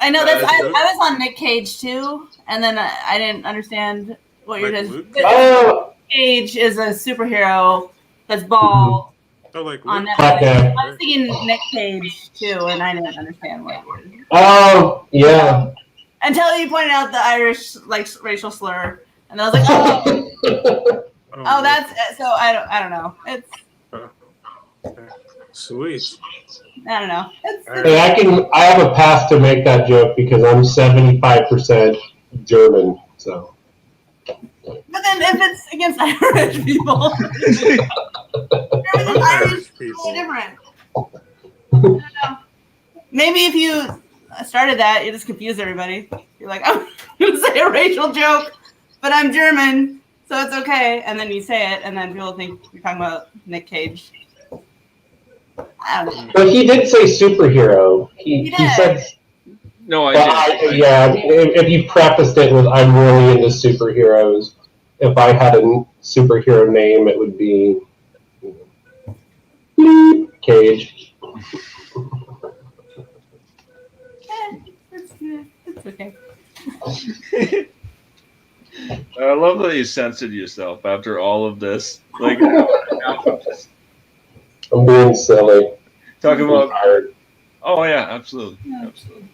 I know that's I Luke? was on Nick Cage too, and then I didn't understand what you're Like just. Luke? Oh, Cage is a superhero that's bald Oh, like on Luke? Netflix. Okay. I was thinking Nick Cage too, and I didn't understand what it was oh, yeah. until you pointed out the Irish like racial slur, and I was like, oh, that's so I don't know. It's Sweet. I don't know. Hey, I have a pass to make that joke because I'm 75% German. So. But then if it's against Irish people, German and Irish people are different. I don't know. Maybe if you started that, you just confuse everybody. You're like, I'm going to say a racial joke, but I'm German, so it's okay. And then you say it, and then people think you're talking about Nick Cage. I don't know. But he did say superhero. He did. said. No, I did. Yeah, if you prefaced it with "I'm really into superheroes," if I had a superhero name, it would be Cage. It's okay. I love that you censored yourself after all of this. Like, I'm being silly. talking about. Tired. Oh yeah, absolutely, absolutely.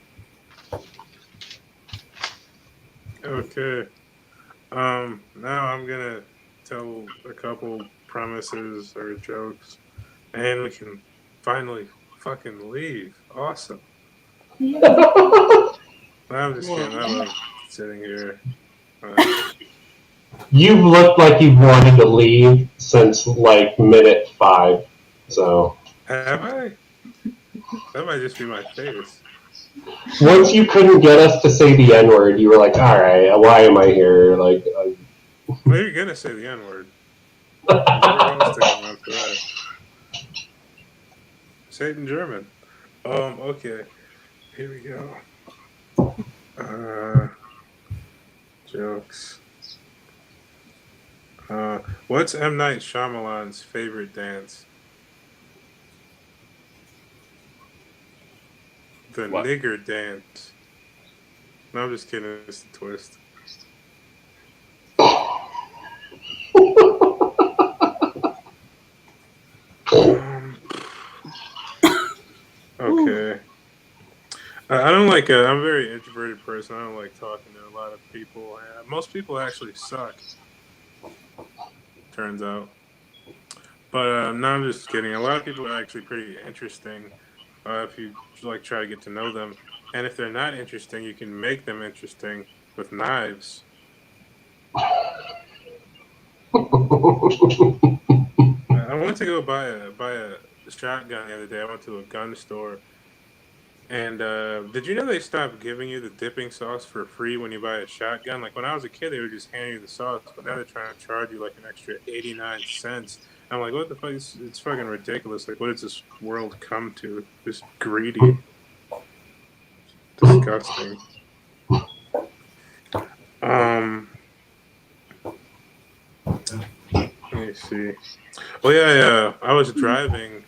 Okay. Now I'm gonna tell a couple premises or jokes, and we can finally fucking leave. Awesome. I'm just kidding. I love sitting here. You've looked like you've wanted to leave since like minute 5. So Have I? That might just be my face. once you couldn't get us to say the N-word, you were like, "All right, why am I here?" Like, Well, you're gonna say the N-word. We're gonna stick around for that. Say it in German. Okay. Here we go. Jokes. What's M. Night Shyamalan's favorite dance? The What? nigger dance. No, I'm just kidding. It's the twist. Okay. I don't like. I'm a very introverted person. I don't like talking to a lot of people. Most people actually suck. Turns out. But no, I'm just kidding. A lot of people are actually pretty interesting if you like try to get to know them. And if they're not interesting, you can make them interesting with knives. I wanted to go buy a shotgun the other day. I went to a gun store. And did you know they stopped giving you the dipping sauce for free when you buy a shotgun? Like when I was a kid, they would just hand you the sauce, but now they're trying to charge you like an extra 89 cents. I'm like, what the fuck? It's fucking ridiculous. Like, what does this world come to? Just greedy. Disgusting. Let me see. Well, yeah. I was driving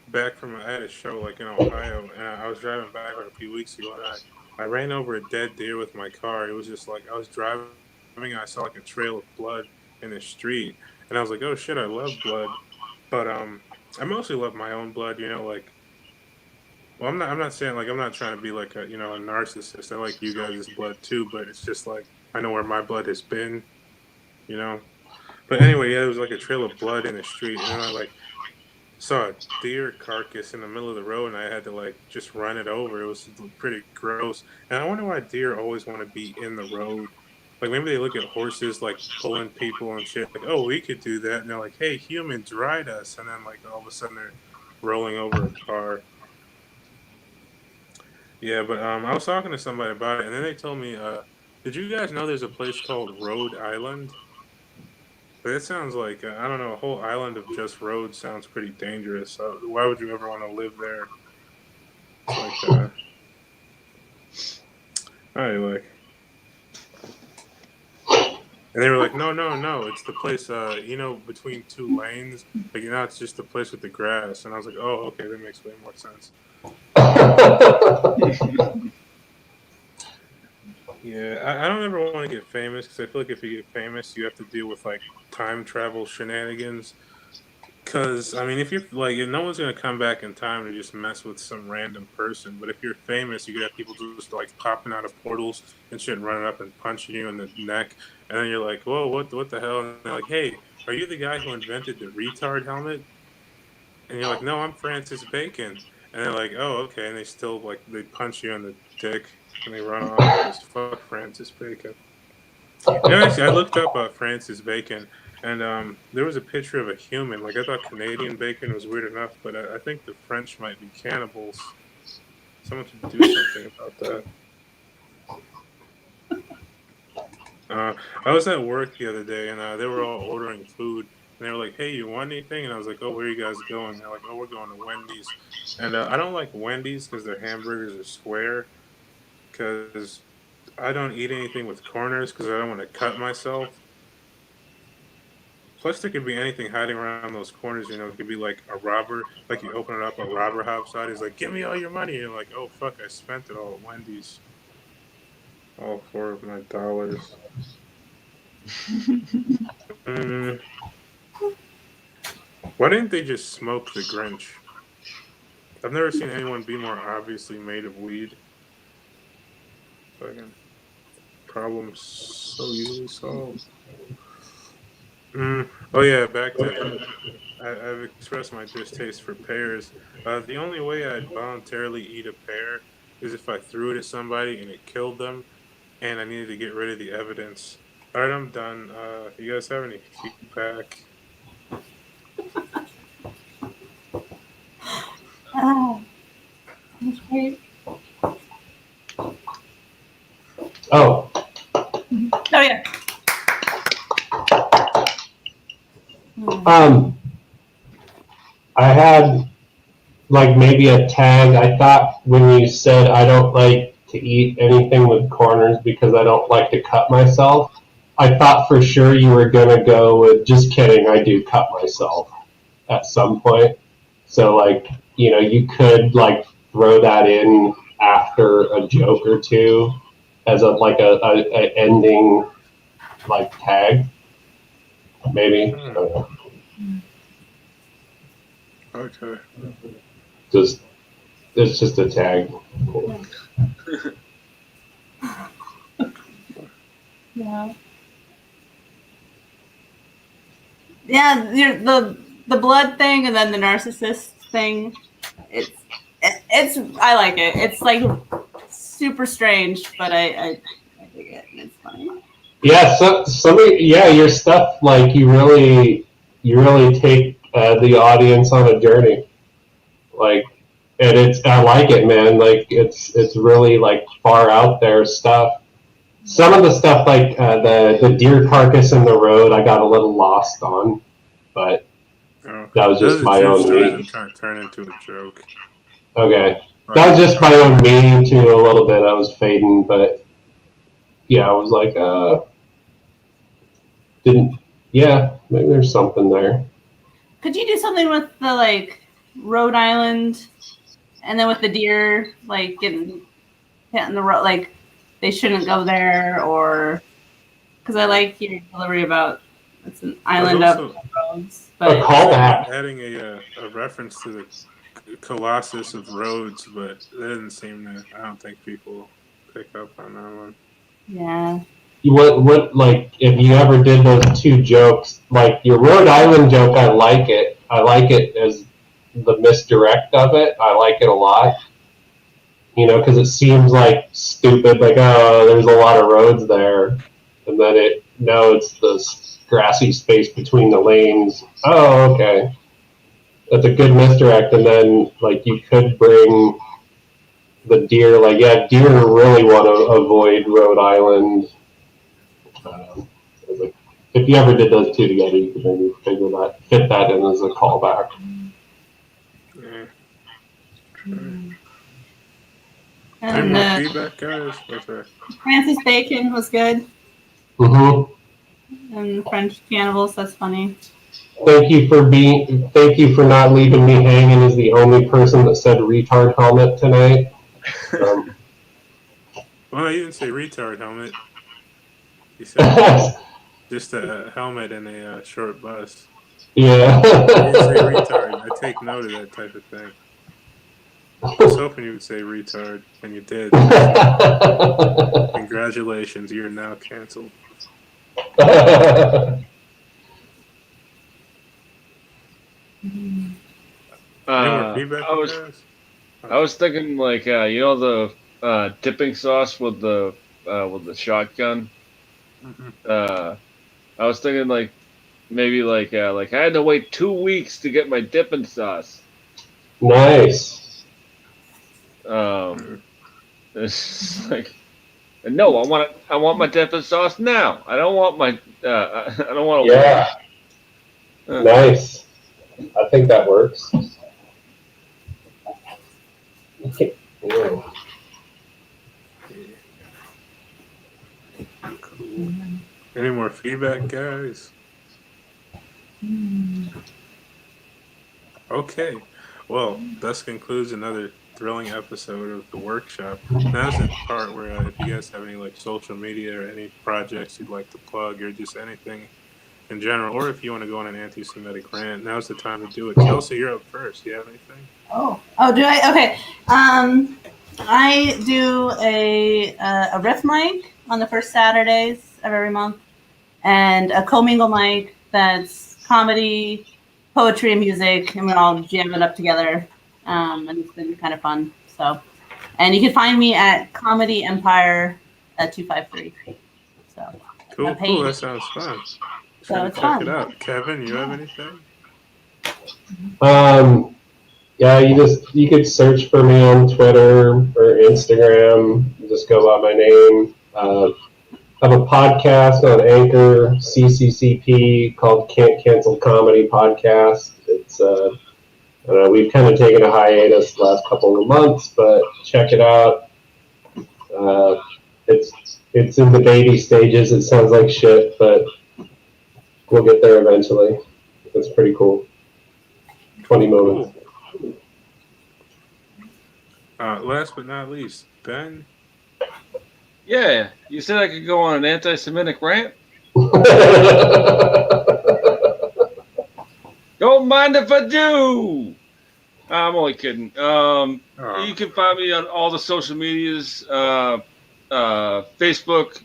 back from I had a show like in Ohio, and I was driving back like a few weeks ago, and I ran over a dead deer with my car. It was just like I was driving, and I saw like a trail of blood in the street, and I was like, oh shit, I love blood, but I mostly love my own blood, you know, like. Well, I'm not saying like I'm not trying to be like a a narcissist. I like you guys' blood too, but it's just like I know where my blood has been, you know. But anyway, yeah, there was like a trail of blood in the street, and I like saw a deer carcass in the middle of the road, and I had to like just run it over. It was pretty gross, and I wonder why deer always want to be in the road. Like maybe they look at horses like pulling people and shit. Like, oh, we could do that, and they're like, hey, humans, ride us, and then like all of a sudden they're rolling over a car. Yeah, but I was talking to somebody about it, and then they told me, did you guys know there's a place called Rhode Island? But it sounds like I don't know, a whole island of just roads sounds pretty dangerous. So why would you ever want to live there? It's like, like, and they were like, no, it's the place, between two lanes. Like, it's just the place with the grass. And I was like, oh, okay, that makes way more sense. Yeah, I don't ever want to get famous because I feel like if you get famous, you have to deal with like time travel shenanigans. Because I mean, if you're like, if no one's gonna come back in time to just mess with some random person, but if you're famous, you could have people just like popping out of portals and shit, running up and punching you in the neck, and then you're like, whoa, what the hell? And they're like, hey, are you the guy who invented the retard helmet? And you're like, no, I'm Francis Bacon. And they're like, oh, okay. And they still like they punch you on the dick and they run off because fuck Francis Bacon. Actually, I looked up Francis Bacon, and there was a picture of a human. Like I thought Canadian bacon was weird enough, but I think the French might be cannibals. Someone should do something about that. I was at work the other day, and they were all ordering food. And they were like, "Hey, you want anything?" And I was like, "Oh, where are you guys going?" They're like, "Oh, we're going to Wendy's." And I don't like Wendy's because their hamburgers are square. Because I don't eat anything with corners because I don't want to cut myself. Plus, there could be anything hiding around those corners. You know, it could be like a robber. Like you open it up, a robber hops out. He's like, "Give me all your money." And you're like, "Oh fuck, I spent it all at Wendy's. All $4 of my dollars." Why didn't they just smoke the Grinch? I've never seen anyone be more obviously made of weed. Fucking problem so easily solved. Oh yeah, back to I've expressed my distaste for pears. The only way I'd voluntarily eat a pear is if I threw it at somebody and it killed them, and I needed to get rid of the evidence. All right, I'm done. You guys have any feedback? That's great. Oh, Oh yeah. I had like maybe a tag. I thought when you said I don't like to eat anything with corners because I don't like to cut myself, I thought for sure you were gonna go with just kidding. I do cut myself at some point. So like you could like throw that in after a joke or two as a like a ending like tag maybe. Okay. Just it's just a tag. Yeah. Yeah, the blood thing and then the narcissist thing. It's I like it. It's like super strange, but I dig it. And it's funny. Yeah, your stuff like you really take the audience on a journey, like, and I like it, man. Like it's really like far out there stuff. Some of the stuff like the deer carcass in the road, I got a little lost on, but that was just my own story. I'm meaning. trying to turn into a joke. Okay, that was just my own meaning too. A little bit, I was fading, but yeah, I was like, maybe there's something there. Could you do something with the like Rhode Island, and then with the deer like getting hit in the road, like they shouldn't go there, or because I like your delivery about it's an island of roads, but A callback. Adding a reference to the Colossus of Rhodes, but that didn't seem to. I don't think people pick up on that one. yeah. What like if you ever did those two jokes, like your Rhode Island joke, I like it. I like it as the misdirect of it. I like it a lot. Because it seems like stupid, like, oh, there's a lot of roads there, and then it's the grassy space between the lanes. Oh, okay, that's a good misdirect. And then like you could bring the deer, like, yeah, deer really want to avoid Rhode Island. Like, if you ever did those two together, you could maybe fit that in as a callback. Yeah. And more feedback, guys? Francis Bacon was good. Mm-hmm. And French cannibals, that's funny. Thank you for not leaving me hanging as the only person that said retard helmet tonight. Well, you didn't say retard helmet. You said just a helmet and a short bus. Yeah. You didn't say retard. I take note of that type of thing. I was hoping you would say retard, and you did. Congratulations, you're now canceled. feedback, I was guys? thinking like the dipping sauce with the shotgun. Mhm. I was thinking like maybe like I had to wait 2 weeks to get my dipping sauce. Nice. It's like no, I want my dipping sauce now. I don't want my I don't want to Yeah. wait. Nice. I think that works. Okay. Yeah. Cool. Any more feedback, guys? Okay. Well, this concludes another thrilling episode of the workshop. Now's the part where if you guys have any like social media or any projects you'd like to plug or just anything in general, or if you want to go on an anti-Semitic rant, now's the time to do it. Chelsea, you're up first. Do you have anything? Oh, do I? Okay. I do a riff mic on the first Saturdays of every month, and a commingle mic that's comedy, poetry, and music, and we all jam it up together. And it's been kind of fun. So, and you can find me at Comedy Empire at 253. So, Cool, page. cool. That sounds fun. So it's check fun. it out. Kevin, you have anything? Yeah, you could search for me on Twitter or Instagram. Just go by my name. I have a podcast on Anchor, CCCP, called Can't Cancel Comedy Podcast. It's we've kind of taken a hiatus the last couple of months, but check it out. It's in the baby stages. It sounds like shit, but we'll get there eventually. It's pretty cool. 20 moments. Cool. Last but not least, Ben. Yeah, you said I could go on an anti-Semitic rant. Don't mind if I do. I'm only kidding. You can find me on all the social medias: Facebook,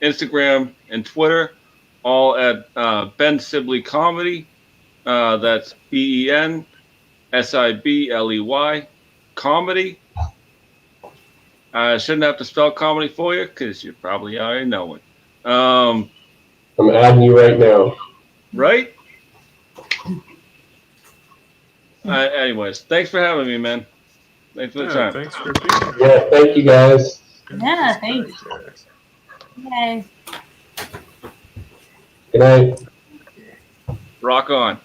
Instagram, and Twitter, all at Ben Sibley Comedy. That's BenSibley Comedy. I shouldn't have to spell comedy for you because you probably already know it. I'm adding you right now. Right? Anyways, thanks for having me, man. Thanks for the time. Thanks for being here. Yeah, thank you guys. Yeah, thanks. Yay. Good night. Rock on.